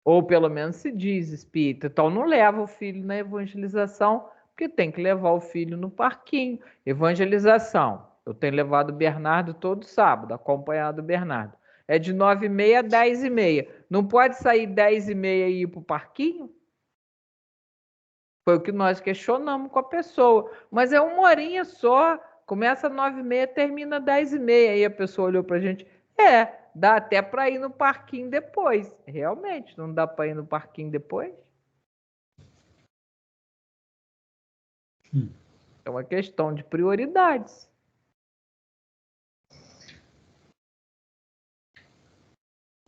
ou pelo menos se diz espírita. Então, não leva o filho na evangelização, porque tem que levar o filho no parquinho. Evangelização. Eu tenho levado o Bernardo todo sábado, acompanhado do Bernardo. É de 9h30 a 10h30. Não pode sair 10h30 e ir para o parquinho? Foi o que nós questionamos com a pessoa. Mas é uma horinha só. Começa às 9h30, termina às 10h30. Aí a pessoa olhou para a gente. Dá até para ir no parquinho depois. Realmente, não dá para ir no parquinho depois? É uma questão de prioridades.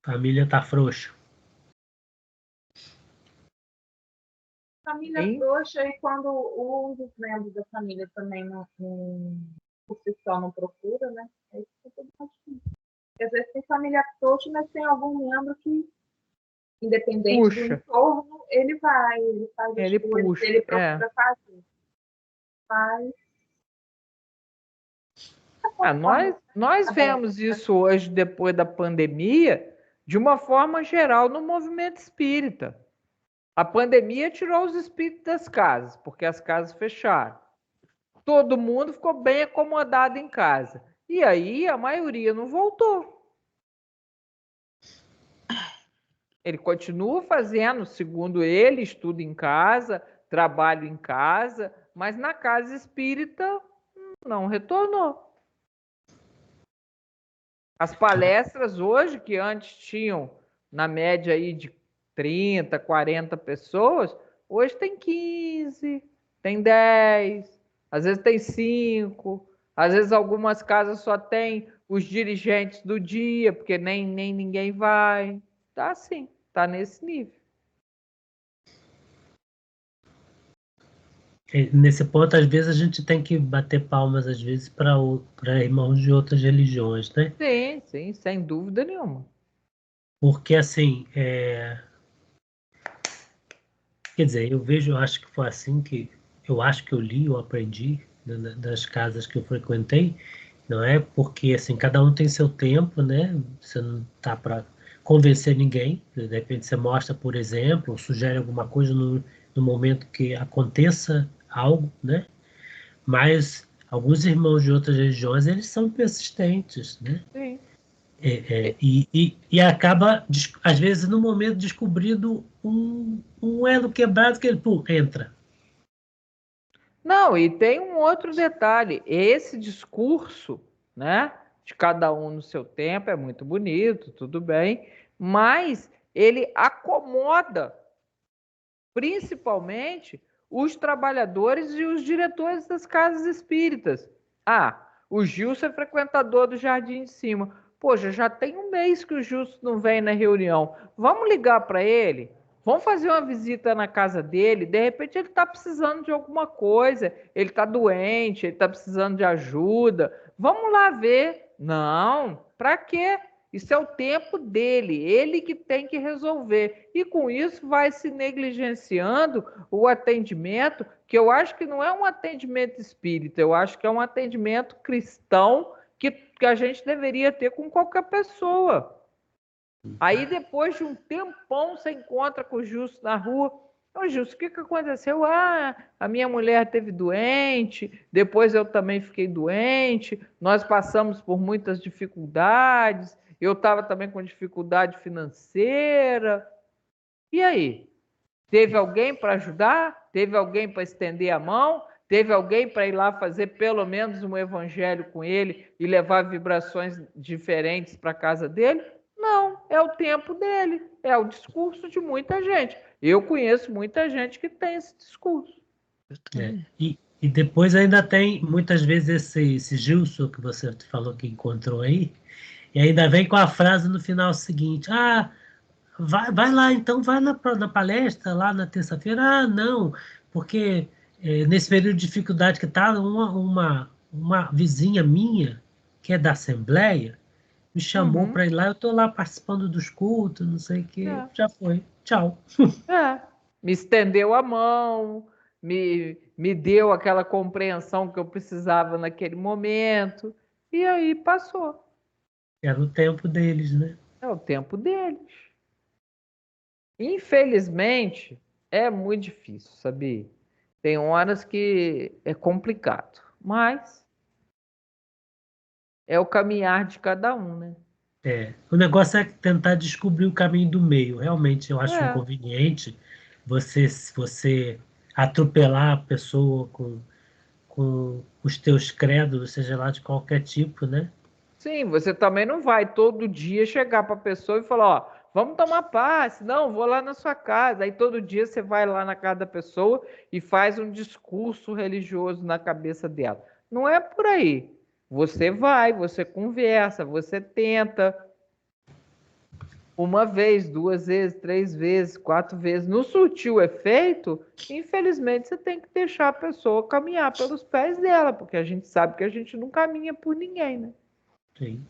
Família tá frouxa. Família frouxa e quando um dos membros da família também por si só não procura, né? Aí fica tudo mais difícil. Às vezes tem família frouxa, mas tem algum membro que, independente do entorno, ele faz as coisas, ele procura fazer. Mas Nós vemos isso hoje, depois da pandemia, de uma forma geral no movimento espírita. A pandemia tirou os espíritos das casas, porque as casas fecharam. Todo mundo ficou bem acomodado em casa. E aí a maioria não voltou. Ele continua fazendo, segundo ele, estudo em casa, trabalho em casa, mas na casa espírita não retornou. As palestras hoje, que antes tinham, na média aí de 30, 40 pessoas, hoje tem 15, tem 10, às vezes tem 5, às vezes algumas casas só tem os dirigentes do dia, porque nem ninguém vai. Tá assim, tá nesse nível. Nesse ponto, às vezes, a gente tem que bater palmas, às vezes, para irmãos de outras religiões, né? Sim, sim, sem dúvida nenhuma. Porque, assim, quer dizer, eu acho que foi assim que, eu acho que eu li, eu aprendi das casas que eu frequentei, não é? Porque, assim, cada um tem seu tempo, né? Você não tá para convencer ninguém, de repente você mostra, por exemplo, ou sugere alguma coisa no momento que aconteça algo, né? Mas alguns irmãos de outras religiões, eles são persistentes, né? Sim. E acaba, às vezes, no momento, descobrindo um elo quebrado que ele, pum, entra. Não, e tem um outro detalhe. Esse discurso, né, de cada um no seu tempo é muito bonito, tudo bem, mas ele acomoda principalmente os trabalhadores e os diretores das casas espíritas. Ah, o Gilson é frequentador do Jardim de Cima. Poxa, já tem um mês que o Gilson não vem na reunião. Vamos ligar para ele? Vamos fazer uma visita na casa dele? De repente ele está precisando de alguma coisa, ele está doente, ele está precisando de ajuda. Vamos lá ver. Não, para quê? Isso é o tempo dele, ele que tem que resolver. E com isso vai se negligenciando o atendimento, que eu acho que não é um atendimento espírita, eu acho que é um atendimento cristão que a gente deveria ter com qualquer pessoa. Aí depois de um tempão você encontra com o Justo na rua. Ô Justo, o que aconteceu? Ah, a minha mulher teve doente, depois eu também fiquei doente, nós passamos por muitas dificuldades, eu estava também com dificuldade financeira. E aí? Teve alguém para ajudar? Teve alguém para estender a mão? Teve alguém para ir lá fazer pelo menos um evangelho com ele e levar vibrações diferentes para a casa dele? Não, é o tempo dele, é o discurso de muita gente. Eu conheço muita gente que tem esse discurso. E depois ainda tem, muitas vezes, esse Gilson que você falou que encontrou aí, e ainda vem com a frase no final seguinte: ah, vai lá, então, vai na palestra lá na terça-feira. Ah, não, porque nesse período de dificuldade que está, uma vizinha minha, que é da Assembleia, me chamou para ir lá, eu estou lá participando dos cultos, não sei o quê, já foi, tchau. Me estendeu a mão, me deu aquela compreensão que eu precisava naquele momento, e aí passou. Era o tempo deles, né? É o tempo deles. Infelizmente, é muito difícil, sabe? Tem horas que é complicado, mas é o caminhar de cada um, né? O negócio é tentar descobrir o caminho do meio. Realmente, eu acho É. inconveniente você atropelar a pessoa com os teus credos, seja lá de qualquer tipo, né? Sim, você também não vai todo dia chegar para a pessoa e falar, ó, vamos tomar passe, não, vou lá na sua casa. Aí todo dia você vai lá na casa da pessoa e faz um discurso religioso na cabeça dela. Não é por aí. Você vai, você conversa, você tenta uma vez, 2 vezes, 3 vezes, 4 vezes. Não surtiu efeito, infelizmente você tem que deixar a pessoa caminhar pelos pés dela, porque a gente sabe que a gente não caminha por ninguém, né? Sim.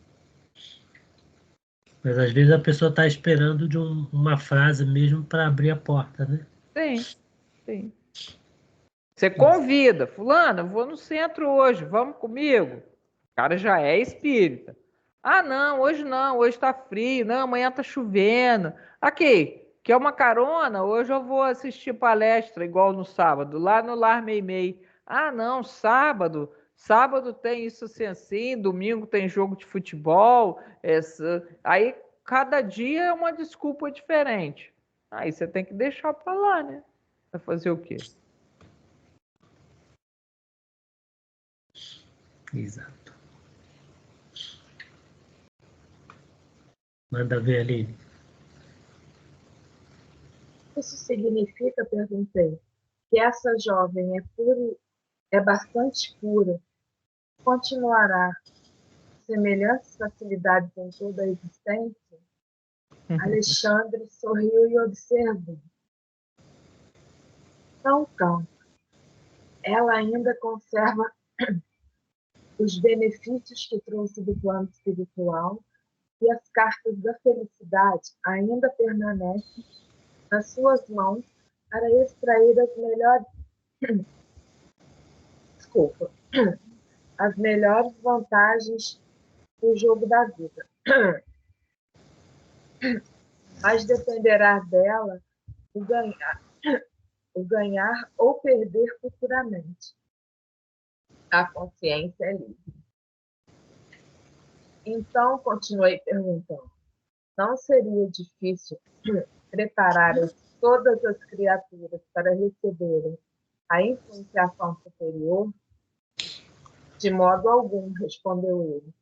Mas às vezes a pessoa está esperando de uma frase mesmo para abrir a porta, né? Sim, sim. Você convida, fulano, eu vou no centro hoje, vamos comigo? O cara já é espírita. Ah, não, hoje tá frio, não, amanhã tá chovendo. Aqui, quer uma carona? Hoje eu vou assistir palestra igual no sábado, lá no Lar Meimei. Ah, não, sábado tem isso assim, domingo tem jogo de futebol. Aí cada dia é uma desculpa diferente. Aí você tem que deixar pra lá, né? Vai fazer o quê? Exato. Manda ver, Aline. Isso significa, perguntei, que essa jovem é bastante pura, continuará semelhantes facilidades em toda a existência? Alexandre sorriu e observou. Não tanto. Ela ainda conserva os benefícios que trouxe do plano espiritual e as cartas da felicidade ainda permanecem nas suas mãos para extrair as melhores vantagens do jogo da vida. Mas dependerá dela o ganhar ou perder futuramente. A consciência é livre. Então, continuei perguntando, não seria difícil preparar todas as criaturas para receberem a influenciação superior? De modo algum, respondeu ele.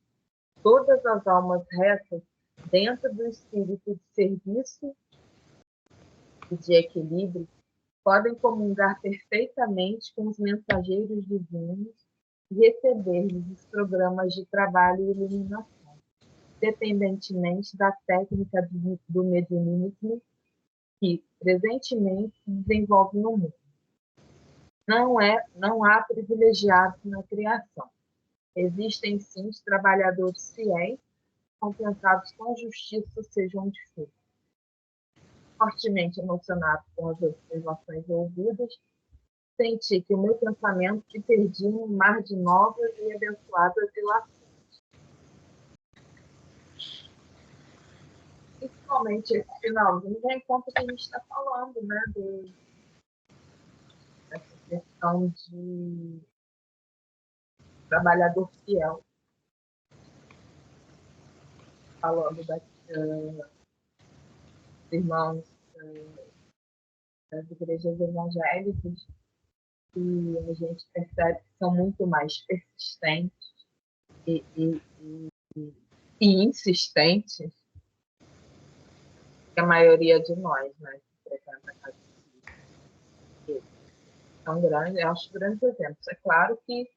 Todas as almas retas, dentro do espírito de serviço e de equilíbrio, podem comungar perfeitamente com os mensageiros divinos e receber-lhes os programas de trabalho e iluminação, independentemente da técnica do mediunismo que presentemente se desenvolve no mundo. Não há privilegiados na criação. Existem, sim, os trabalhadores fiéis, compensados com justiça, seja onde for. Fortemente emocionado com as observações ouvidas, senti que o meu pensamento se perdia num mar de novas e abençoadas ilações. Principalmente esse finalzinho vem em conta que a gente está falando, né, dessa questão de trabalhador fiel. Falando dos irmãos das igrejas evangélicas, e a gente percebe que são muito mais persistentes e insistentes que a maioria de nós, né, que frequenta a casa espírita. São grandes, eu acho grandes exemplos. É claro que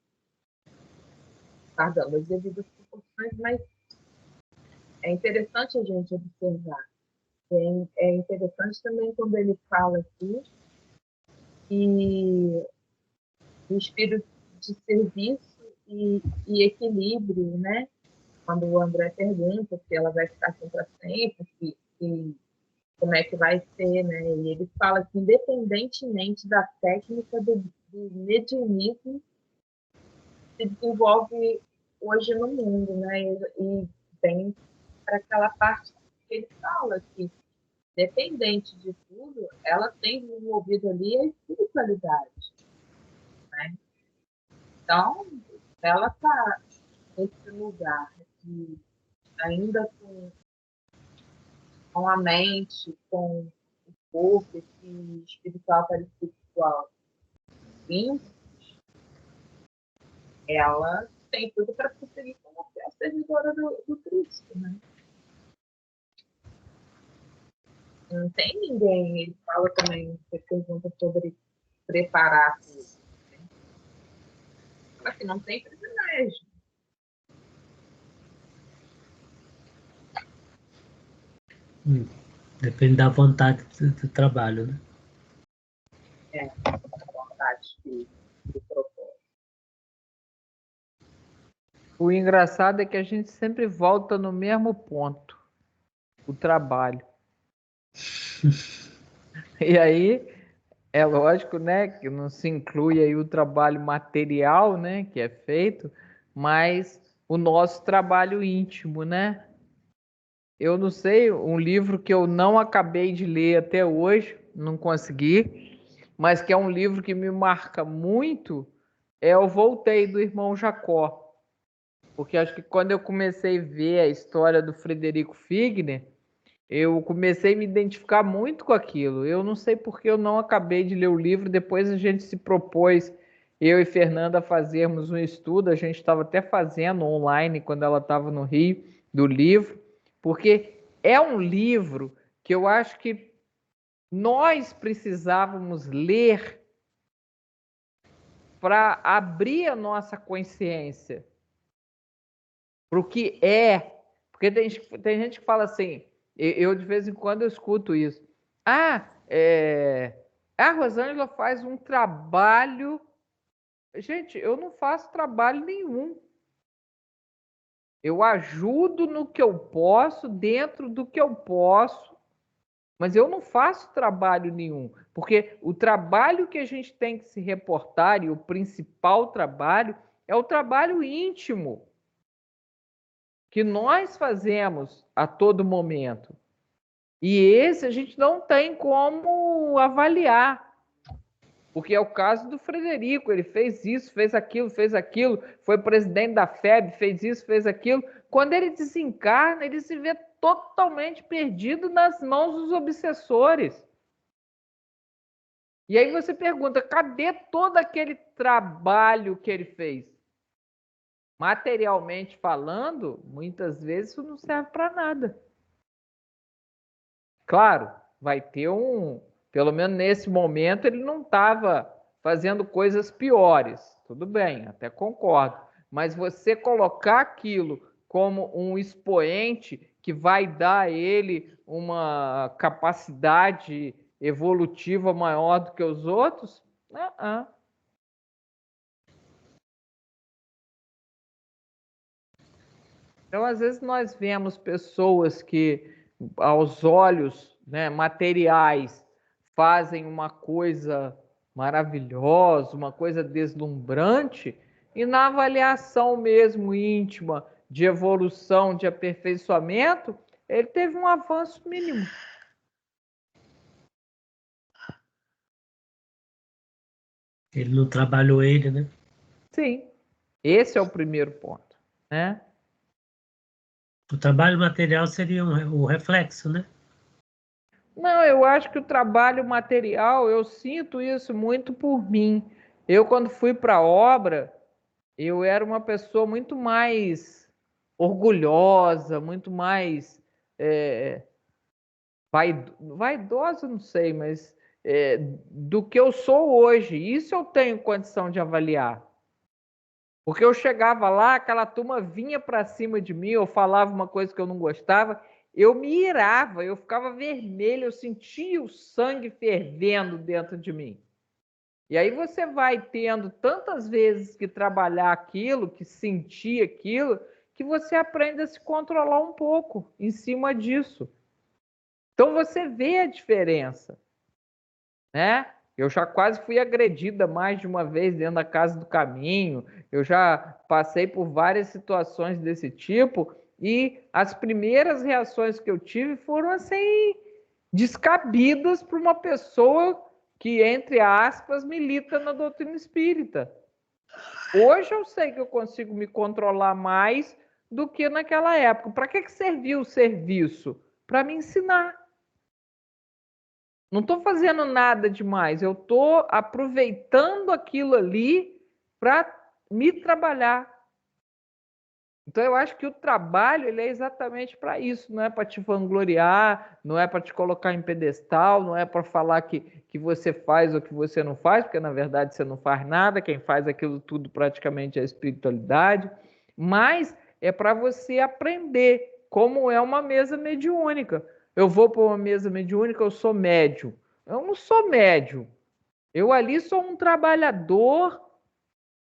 está dando as devidas proporções, mas é interessante a gente observar. É interessante também quando ele fala aqui que o espírito de serviço e equilíbrio, né? Quando o André pergunta se ela vai ficar assim para sempre, como é que vai ser, né? E ele fala que, independentemente da técnica do mediunismo, se desenvolve hoje no mundo, né? E vem para aquela parte que ele fala que, dependente de tudo, ela tem desenvolvido ali a espiritualidade, né? Então, ela está nesse lugar de, ainda com a mente, com o corpo, esse espiritual para espiritual limpo, ela tem tudo para prosseguir como a servidora do Cristo, né? Não tem ninguém, ele fala também, você pergunta sobre preparar tudo, né? Fala que não tem privilégio. Depende da vontade do trabalho, né? É, a vontade de propósito. O engraçado é que a gente sempre volta no mesmo ponto, o trabalho. E aí, é lógico, né, que não se inclui aí o trabalho material, né, que é feito, mas o nosso trabalho íntimo, né? Eu não sei, um livro que eu não acabei de ler até hoje, não consegui, mas que é um livro que me marca muito, é o Voltei, do irmão Jacó. Porque acho que quando eu comecei a ver a história do Frederico Figner, eu comecei a me identificar muito com aquilo. Eu não sei porque eu não acabei de ler o livro. Depois a gente se propôs, eu e Fernanda, a fazermos um estudo. A gente estava até fazendo online quando ela estava no Rio, do livro. Porque é um livro que eu acho que nós precisávamos ler para abrir a nossa consciência para o que é. Porque tem gente que fala assim, eu de vez em quando eu escuto isso. A Rosângela faz um trabalho. Gente, eu não faço trabalho nenhum. Eu ajudo no que eu posso, dentro do que eu posso, mas eu não faço trabalho nenhum, porque o trabalho que a gente tem que se reportar, e o principal trabalho, é o trabalho íntimo, que nós fazemos a todo momento. E esse a gente não tem como avaliar. Porque é o caso do Frederico, ele fez isso, fez aquilo, foi presidente da FEB, fez isso, fez aquilo. Quando ele desencarna, ele se vê totalmente perdido nas mãos dos obsessores. E aí você pergunta, cadê todo aquele trabalho que ele fez? Materialmente falando, muitas vezes isso não serve para nada. Claro, vai ter pelo menos nesse momento, ele não estava fazendo coisas piores. Tudo bem, até concordo. Mas você colocar aquilo como um expoente que vai dar a ele uma capacidade evolutiva maior do que os outros, Então, às vezes, nós vemos pessoas que, aos olhos, né, materiais, fazem uma coisa maravilhosa, uma coisa deslumbrante, e na avaliação mesmo íntima, de evolução, de aperfeiçoamento, ele teve um avanço mínimo. Ele não trabalhou ele, né? Sim, esse é o primeiro ponto, né? O trabalho material seria o reflexo, né? Não, eu acho que o trabalho material, eu sinto isso muito por mim. Eu, quando fui para a obra, eu era uma pessoa muito mais orgulhosa, muito mais vaidosa, não sei, mas do que eu sou hoje. Isso eu tenho condição de avaliar. Porque eu chegava lá, aquela turma vinha para cima de mim, eu falava uma coisa que eu não gostava, eu me irava, eu ficava vermelho, eu sentia o sangue fervendo dentro de mim. E aí você vai tendo tantas vezes que trabalhar aquilo, que sentir aquilo, que você aprende a se controlar um pouco em cima disso. Então você vê a diferença, né? Eu já quase fui agredida mais de uma vez dentro da Casa do Caminho, eu já passei por várias situações desse tipo, e as primeiras reações que eu tive foram assim, descabidas para uma pessoa que, entre aspas, milita na doutrina espírita. Hoje eu sei que eu consigo me controlar mais do que naquela época. Para que serviu o serviço? Para me ensinar. Não estou fazendo nada demais, eu estou aproveitando aquilo ali para me trabalhar. Então eu acho que o trabalho ele é exatamente para isso, não é para te vangloriar, não é para te colocar em pedestal, não é para falar que você faz ou que você não faz, porque na verdade você não faz nada, quem faz aquilo tudo praticamente é a espiritualidade, mas é para você aprender como é uma mesa mediúnica. Eu vou para uma mesa mediúnica, eu sou médium. Eu não sou médium. Eu ali sou um trabalhador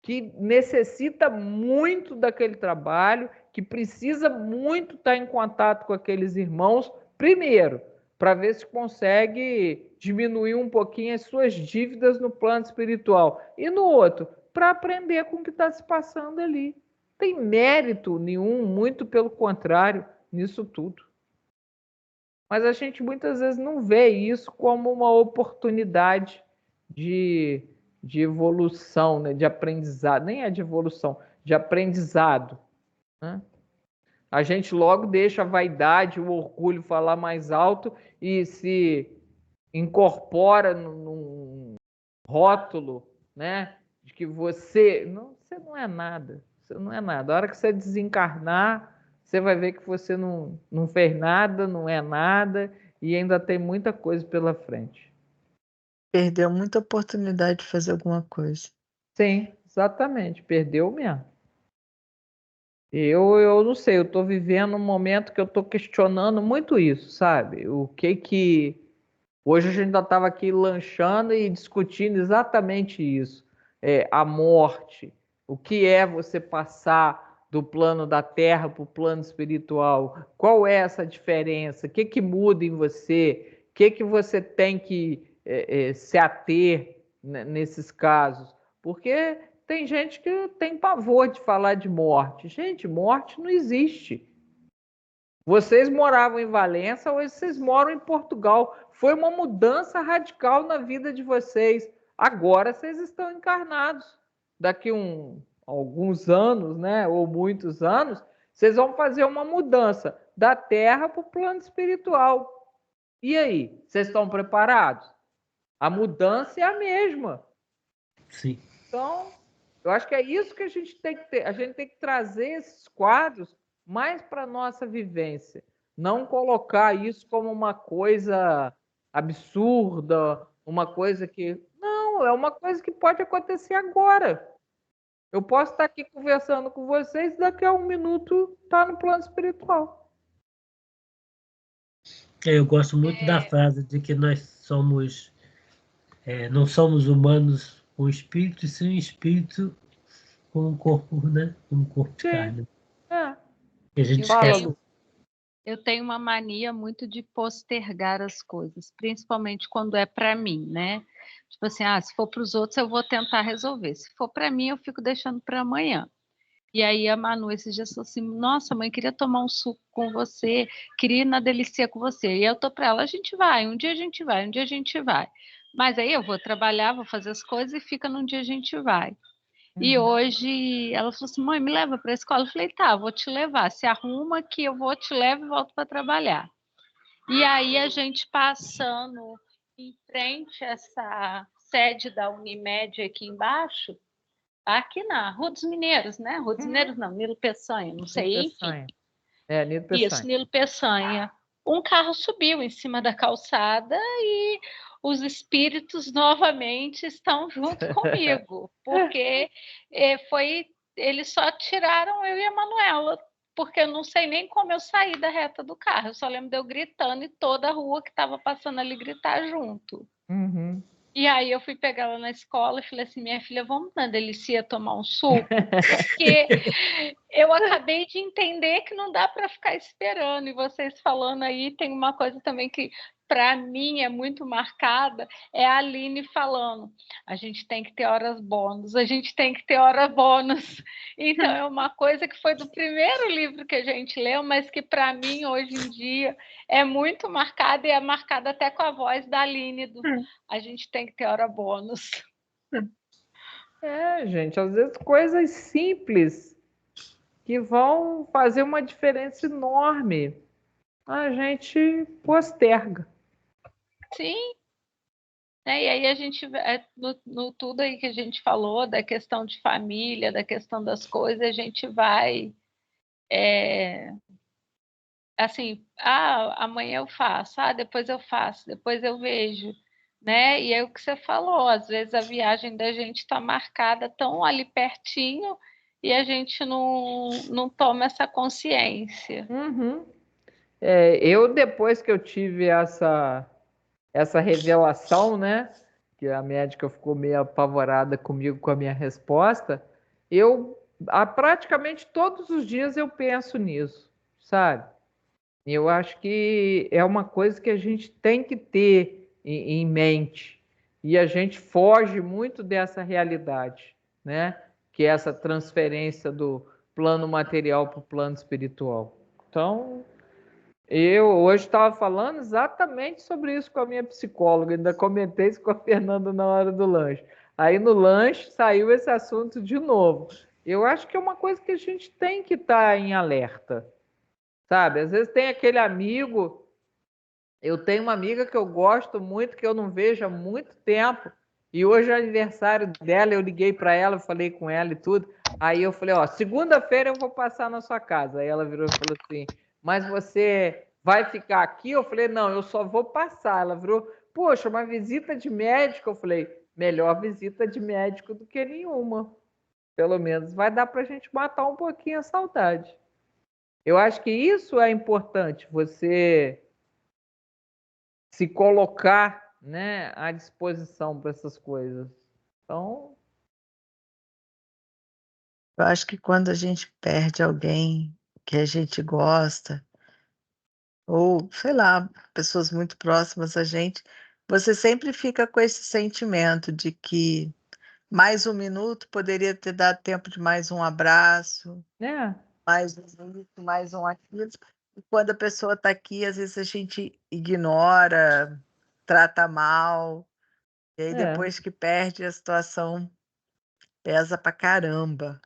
que necessita muito daquele trabalho, que precisa muito estar em contato com aqueles irmãos, primeiro, para ver se consegue diminuir um pouquinho as suas dívidas no plano espiritual, e no outro, para aprender com o que está se passando ali. Tem mérito nenhum, muito pelo contrário, nisso tudo. Mas a gente muitas vezes não vê isso como uma oportunidade de evolução, né? De aprendizado. Nem é de evolução, de aprendizado. Né? A gente logo deixa a vaidade, o orgulho falar mais alto e se incorpora num rótulo, né? De que você não é nada. Você não é nada. A hora que você desencarnar, você vai ver que você não fez nada, não é nada, e ainda tem muita coisa pela frente. Perdeu muita oportunidade de fazer alguma coisa. Sim, exatamente, perdeu mesmo. Eu não sei, eu estou vivendo um momento que eu estou questionando muito isso, sabe? O que... Hoje a gente ainda estava aqui lanchando e discutindo exatamente isso. A morte, o que é você passar do plano da terra para o plano espiritual? Qual é essa diferença? O que muda em você? O que você tem que se ater nesses casos? Porque tem gente que tem pavor de falar de morte. Gente, morte não existe. Vocês moravam em Valença, hoje vocês moram em Portugal. Foi uma mudança radical na vida de vocês. Agora vocês estão encarnados. Daqui alguns anos, né, ou muitos anos, vocês vão fazer uma mudança da Terra para o plano espiritual. E aí, vocês estão preparados? A mudança é a mesma. Sim. Então, eu acho que é isso que a gente tem que ter. A gente tem que trazer esses quadros mais para a nossa vivência. Não colocar isso como uma coisa absurda, uma coisa que... Não, é uma coisa que pode acontecer agora. Eu posso estar aqui conversando com vocês e daqui a 1 minuto está no plano espiritual. Eu gosto muito da frase de que nós somos... não somos humanos com espírito, e sim espírito com um corpo, né? Um corpo de carne. E a gente esquece. Eu tenho uma mania muito de postergar as coisas, principalmente quando é para mim, né? Tipo assim, se for para os outros eu vou tentar resolver. Se for para mim, eu fico deixando para amanhã. E aí a Manu esses dias falou assim, nossa, mãe, queria tomar um suco com você, queria ir na Delícia com você. E eu tô para ela, a gente vai, um dia a gente vai, um dia a gente vai. Mas aí eu vou trabalhar, vou fazer as coisas e fica num dia a gente vai. E hoje ela falou assim, mãe, me leva para a escola. Eu falei, tá, vou te levar. Se arruma que eu vou, te levo e volto para trabalhar. E aí a gente passando em frente a essa sede da Unimed aqui embaixo, aqui na Rua dos Mineiros, né? Rua dos Mineiros não, Nilo Peçanha, não sei, enfim. Nilo Peçanha. Isso, Nilo Peçanha. Um carro subiu em cima da calçada e os espíritos novamente estão junto comigo, porque eles só tiraram eu e a Manuela, porque eu não sei nem como eu saí da reta do carro, eu só lembro de eu gritando e toda a rua que estava passando ali gritar junto. E aí eu fui pegar ela na escola e falei assim, minha filha, vamos na Delícia tomar um suco? Porque eu acabei de entender que não dá para ficar esperando. E vocês falando aí, tem uma coisa também que para mim é muito marcada, é a Aline falando, a gente tem que ter horas bônus, a gente tem que ter hora bônus. Então é uma coisa que foi do primeiro livro que a gente leu, mas que para mim hoje em dia é muito marcada e é marcada até com a voz da Aline, a gente tem que ter hora bônus. Gente, às vezes coisas simples que vão fazer uma diferença enorme, a gente posterga. Sim. E aí a gente, no tudo aí que a gente falou, da questão de família, da questão das coisas, a gente vai, assim, amanhã eu faço, depois eu faço, depois eu vejo, né? E é o que você falou, às vezes a viagem da gente está marcada tão ali pertinho e a gente não toma essa consciência. Eu, depois que eu tive essa revelação, né, que a médica ficou meio apavorada comigo com a minha resposta, praticamente todos os dias eu penso nisso, sabe? Eu acho que é uma coisa que a gente tem que ter em mente, e a gente foge muito dessa realidade, né? Que é essa transferência do plano material para o plano espiritual. Então, eu hoje estava falando exatamente sobre isso com a minha psicóloga, ainda comentei isso com a Fernanda na hora do lanche. Aí no lanche saiu esse assunto de novo. Eu acho que é uma coisa que a gente tem que estar em alerta, sabe? Às vezes tem aquele amigo, eu tenho uma amiga que eu gosto muito, que eu não vejo há muito tempo, e hoje é aniversário dela, eu liguei para ela, falei com ela e tudo, aí eu falei, segunda-feira eu vou passar na sua casa. Aí ela virou e falou assim, mas você vai ficar aqui? Eu falei, não, eu só vou passar. Ela virou, poxa, uma visita de médico? Eu falei, melhor visita de médico do que nenhuma. Pelo menos vai dar para a gente matar um pouquinho a saudade. Eu acho que isso é importante, você se colocar, né, à disposição para essas coisas. Então, Eu acho que quando a gente perde alguém que a gente gosta, ou sei lá, pessoas muito próximas a gente, você sempre fica com esse sentimento de que mais um minuto poderia ter dado tempo de mais um abraço, né? mais um isso, mais um aquilo. E quando a pessoa está aqui, às vezes a gente ignora, trata mal, e aí É. depois que perde, a situação pesa pra caramba.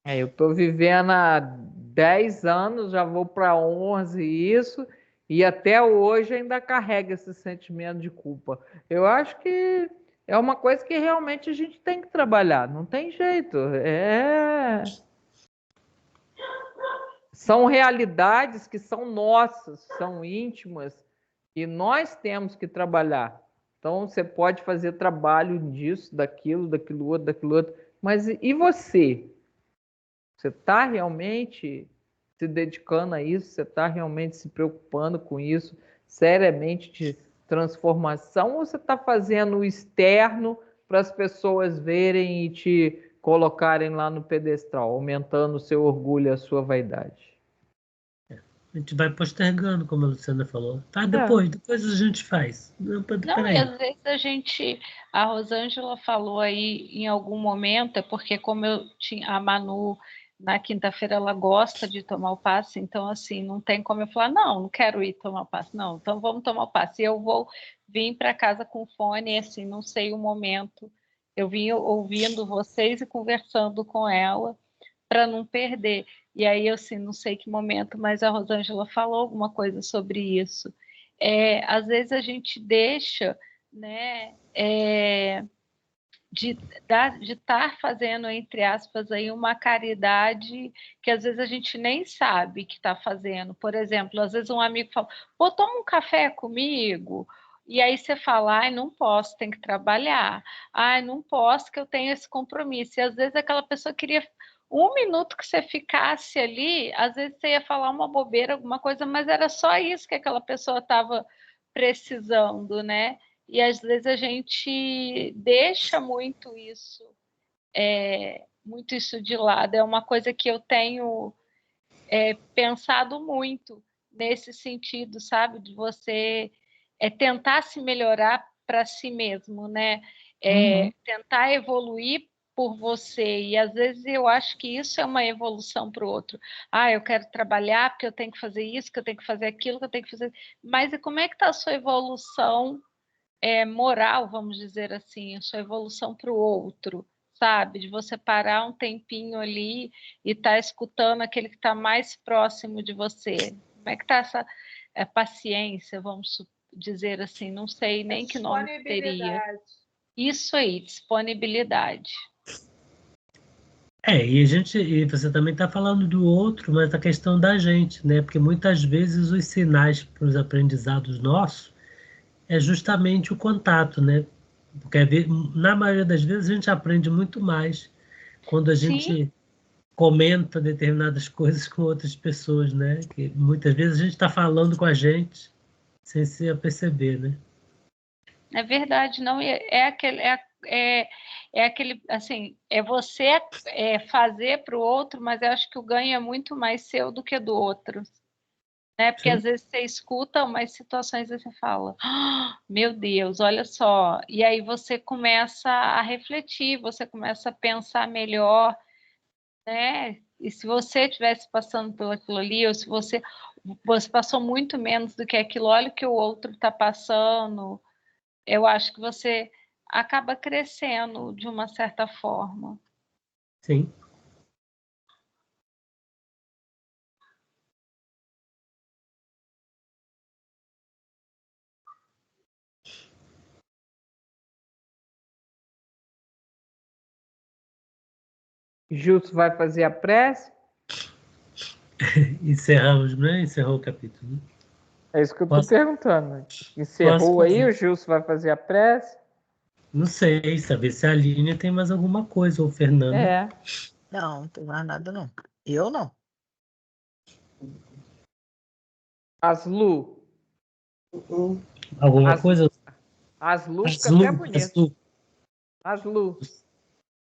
Eu estou vivendo há 10 anos, já vou para 11 isso, e até hoje ainda carrega esse sentimento de culpa. Eu acho que é uma coisa que realmente a gente tem que trabalhar, não tem jeito. São realidades que são nossas, são íntimas, e nós temos que trabalhar. Então, você pode fazer trabalho disso, daquilo outro, mas e você? Você está realmente se dedicando a isso? Você está realmente se preocupando com isso, seriamente de transformação? Ou você está fazendo o externo para as pessoas verem e te colocarem lá no pedestal, aumentando o seu orgulho e a sua vaidade? A gente vai postergando, como a Luciana falou. Tá, É. depois a gente faz. Não, Não, e peraí. às vezes a Rosângela falou aí em algum momento, é porque como eu tinha a Manu na quinta-feira, ela gosta de tomar o passe, então assim, não tem como eu falar, não quero ir tomar o passe, não, então vamos tomar o passe. E eu vou vir para casa com fone, assim, não sei o momento. Eu vim ouvindo vocês e conversando com ela para não perder. E aí eu assim, não sei que momento, mas a Rosângela falou alguma coisa sobre isso. Às vezes a gente deixa, né, de estar fazendo, entre aspas, aí uma caridade que às vezes a gente nem sabe que está fazendo. Por exemplo, às vezes um amigo fala, pô, toma um café comigo. E aí você fala, ai, não posso, tem que trabalhar. Ai, não posso, que eu tenho esse compromisso. E às vezes aquela pessoa queria um minuto que você ficasse ali, às vezes você ia falar uma bobeira, alguma coisa, mas era só isso que aquela pessoa estava precisando, né? E às vezes a gente deixa muito isso de lado. É uma coisa que eu tenho pensado muito nesse sentido, sabe? De você tentar se melhorar para si mesmo, né? Tentar evoluir por você. E às vezes eu acho que isso é uma evolução para o outro. Ah, eu quero trabalhar porque eu tenho que fazer isso, que eu tenho que fazer aquilo, que eu tenho que fazer. Mas e como é que está a sua evolução moral, vamos dizer assim, a sua evolução para o outro, sabe? De você parar um tempinho ali e estar escutando aquele que está mais próximo de você. Como é que está essa paciência, vamos dizer assim? Não sei nem que nome teria. Isso aí, disponibilidade. E você também está falando do outro, mas a questão da gente, né? Porque muitas vezes os sinais para os aprendizados nossos é justamente o contato, né? Porque na maioria das vezes a gente aprende muito mais quando a Sim. gente comenta determinadas coisas com outras pessoas, né? Que muitas vezes a gente está falando com a gente sem se aperceber, né? É verdade, não aquele assim, você fazer para o outro, mas eu acho que o ganho é muito mais seu do que do outro. Né? Porque Sim. às vezes você escuta umas situações e você fala, meu Deus, olha só. E aí você começa a refletir, você começa a pensar melhor, né? E se você estivesse passando por aquilo ali, ou se você passou muito menos do que aquilo, olha o que o outro está passando, eu acho que você acaba crescendo de uma certa forma. Sim. Justo vai fazer a prece? Encerramos, né? Encerrou o capítulo. É isso que eu estou Posso- perguntando. Encerrou posso aí, fazer? o Gilson vai fazer a prece? Não sei, saber se a Aline tem mais alguma coisa, ou o Fernando. É. Não, não tem mais nada, não. Eu não. Aslu. Alguma As- coisa? Aslu fica Azul, até bonito. azul. Aslu.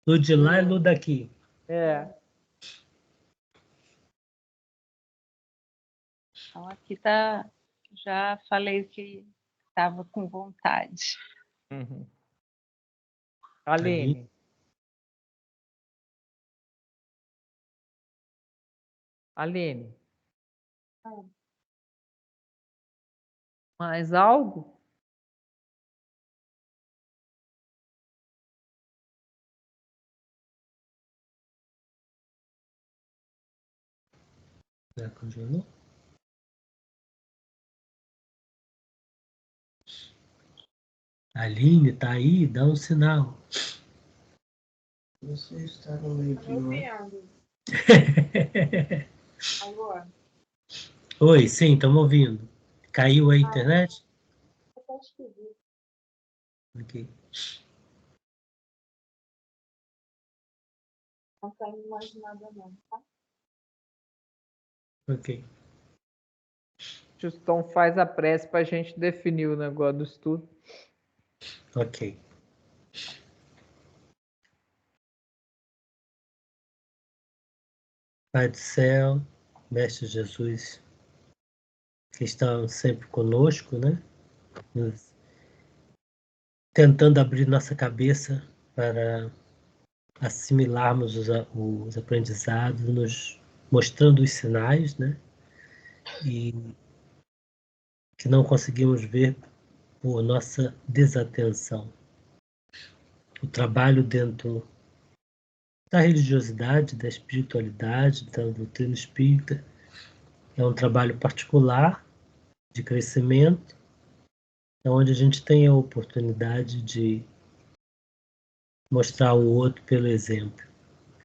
Lu de lá e Lu daqui. É. Então, aqui tá. Já falei o que estava com vontade. Uhum. Aline. Aline. Mais algo? Já congelou? Aline, tá aí? Dá um sinal. Você está no meio de uma... Alô? Oi, sim, estamos ouvindo. Caiu a internet? Tá esquisito. Ok. Não tem mais nada não, tá? Ok. Justão faz a prece para a gente definir o negócio do estudo. Ok. Pai do céu, Mestre Jesus, que está sempre conosco, né? Tentando abrir nossa cabeça para assimilarmos os aprendizados, nos mostrando os sinais, né? E que não conseguimos ver por nossa desatenção. O trabalho dentro da religiosidade, da espiritualidade, da doutrina espírita, é um trabalho particular de crescimento, onde a gente tem a oportunidade de mostrar ao outro pelo exemplo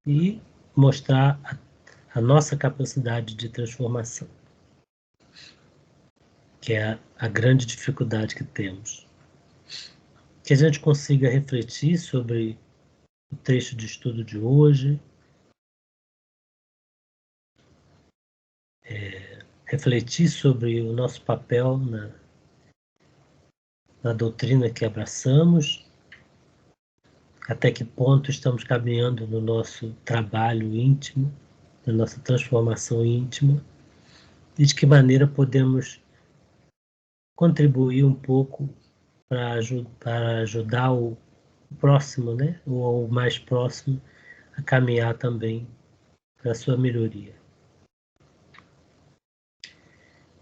e mostrar a nossa capacidade de transformação, que é a grande dificuldade que temos. Que a gente consiga refletir sobre o texto de estudo de hoje, refletir sobre o nosso papel na doutrina que abraçamos, até que ponto estamos caminhando no nosso trabalho íntimo, na nossa transformação íntima, e de que maneira podemos contribuir um pouco para ajudar o próximo, né, ou o mais próximo, a caminhar também para a sua melhoria.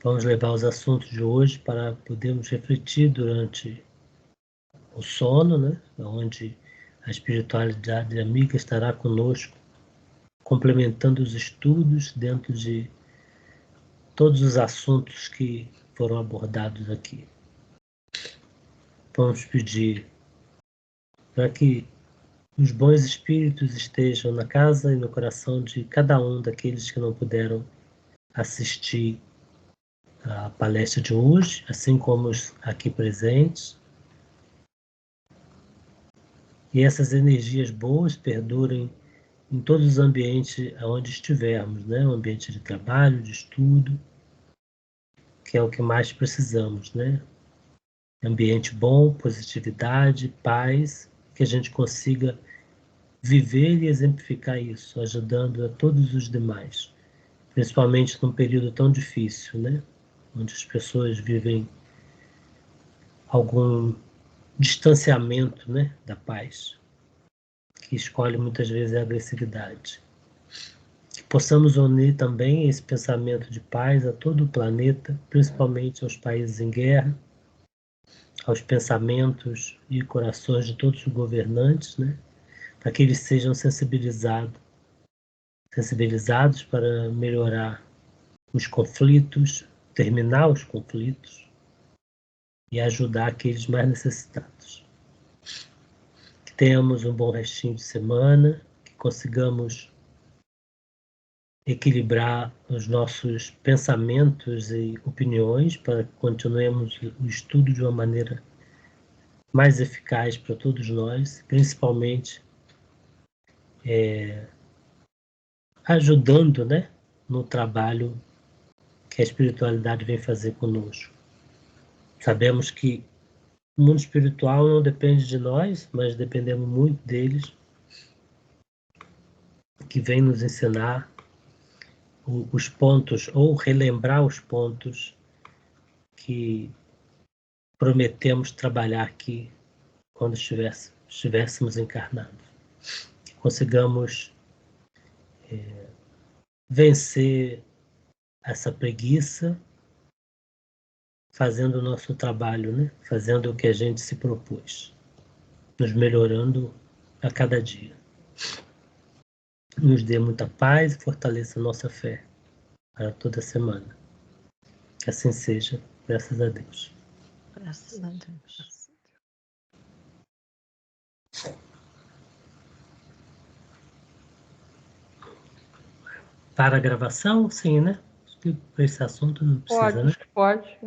Vamos levar os assuntos de hoje para podermos refletir durante o sono, né, onde a espiritualidade amiga estará conosco, complementando os estudos dentro de todos os assuntos que foram abordados aqui. Vamos pedir para que os bons espíritos estejam na casa e no coração de cada um daqueles que não puderam assistir à palestra de hoje, assim como os aqui presentes. E essas energias boas perdurem em todos os ambientes onde estivermos, né? O ambiente de trabalho, de estudo, que é o que mais precisamos, né? Ambiente bom, positividade, paz, que a gente consiga viver e exemplificar isso, ajudando a todos os demais, principalmente num período tão difícil, né? Onde as pessoas vivem algum distanciamento, né, da paz, que escolhe muitas vezes a agressividade. Que possamos unir também esse pensamento de paz a todo o planeta, principalmente aos países em guerra, aos pensamentos e corações de todos os governantes, né, para que eles sejam sensibilizados para melhorar os conflitos, terminar os conflitos e ajudar aqueles mais necessitados. Que tenhamos um bom restinho de semana, que consigamos equilibrar os nossos pensamentos e opiniões para que continuemos o estudo de uma maneira mais eficaz para todos nós, principalmente ajudando, né, no trabalho que a espiritualidade vem fazer conosco. Sabemos que o mundo espiritual não depende de nós, mas dependemos muito deles, que vem nos ensinar os pontos, ou relembrar os pontos que prometemos trabalhar aqui quando estivéssemos encarnados. Que consigamos vencer essa preguiça, fazendo o nosso trabalho, né? Fazendo o que a gente se propôs, nos melhorando a cada dia. Nos dê muita paz e fortaleça a nossa fé para toda semana. Que assim seja, graças a Deus. Graças a Deus. Para a gravação, sim, né? Acho que para esse assunto não precisa, Pode, né? acho que pode.